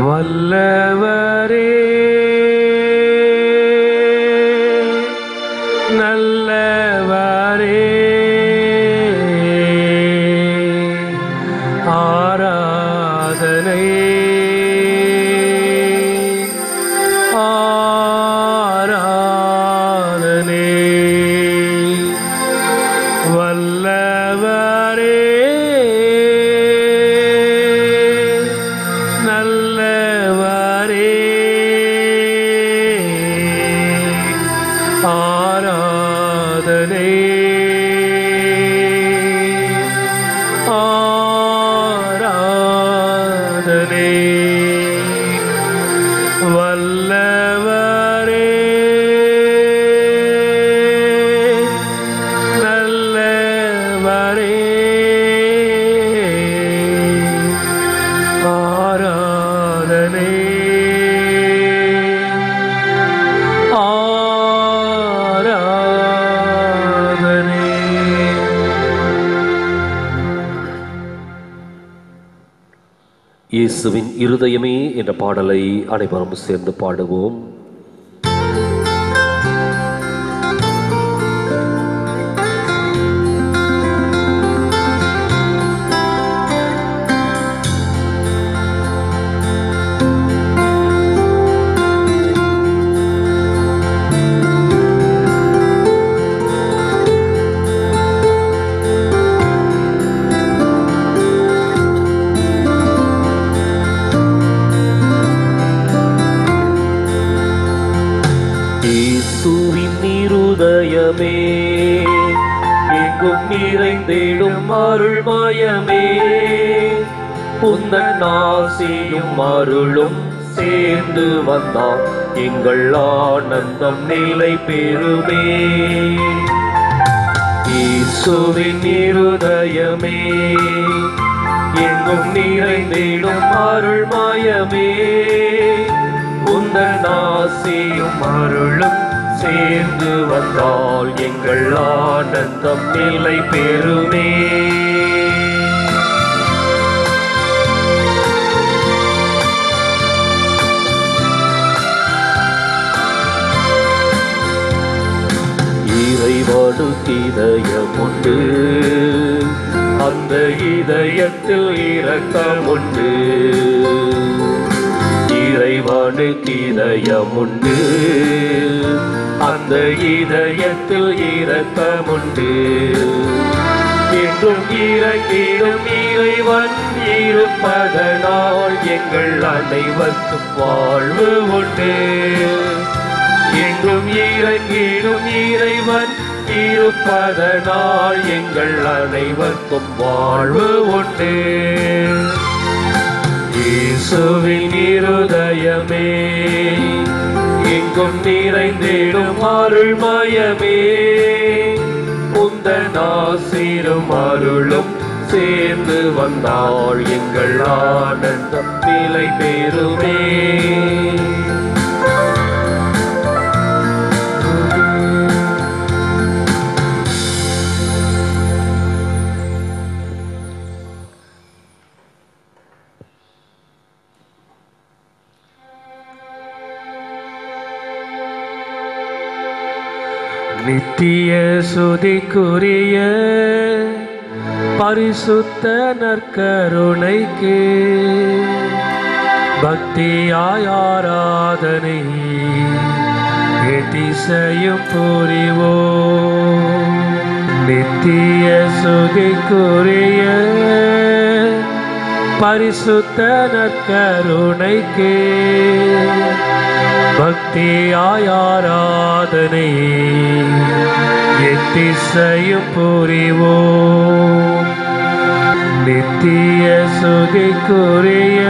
வல்லவரே நல்லவரே ஆராதனை ஆராதனை வல்லவரே நல்லவரே ஆராதனை ஆராதனை வல்லவரே நல்லவரே ஆராதனை ஆராதனை. இயேசுவின் இருதயமே என்ற பாடலை அனைவரும் சேர்ந்து பாடுவோம். இயேசுவின் இருதயமே எங்கும் நிறைந்திடும் அருள்மயமே, உந்தன் ஆசியும் அருளும் சேர்ந்து வந்தால் எங்கள் ஆனந்தம் நிலை பெறுமே. இயேசுவின் இருதயமே எங்கும் நிறைந்திடும் அருள்மயமே, உந்தன் ஆசியும் அருளும் சேர்ந்து வந்தால் எங்கள் ஆனந்தம் நிலை பெறுமே. இறைவனுக்கு இதயம் உண்டு, அந்த இதயத்தில் இரக்கம் உண்டு. இறைவனுக்கு இதயம் உண்டு, அந்த இதயத்தில் இரக்கம் உண்டு. என்றும் இறங்கிடும் இறைவன் இருப்பதனால் எங்கள் அனைவருக்கும் வாழ்வு உண்டு. என்றும் இறங்கிடும் இறைவன் இருப்பதனால் எங்கள் அனைவருக்கும் வாழ்வு உண்டு. இயேசுவின் இருதயமே எங்கும் நிறைந்திடும் அருள்மயமே, உந்தன் ஆசிரும் அருளும் சேர்ந்து வந்தால் எங்கள் ஆனந்தம் நிலை பெறுமே. நித்திய சுதிக்குரிய பரிசுத்த நற்கருணைக்கு பக்தியாய் ஆராதனை எதிசையும் புரிவோம். நித்திய சுதிக்குரிய பரிசுத்த நற்கருணைக்கு பக்தியாய் ஆராதனை எத்திசையும் புரிவோம். நித்திய சுதிக்குரிய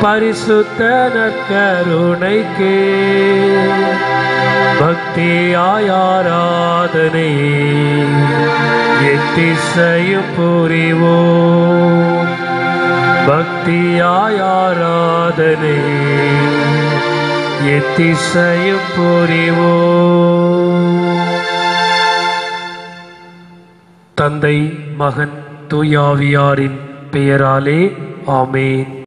பரிசுத்த நற்கருணைக்கு பக்தியாய் ஆராதனை எத்திசையும் புரிவோம். பக்தியாய் ஆராதனை எத்திசையும் புரிவோம். தந்தை, மகன், தூயாவியாரின் பெயராலே ஆமென்.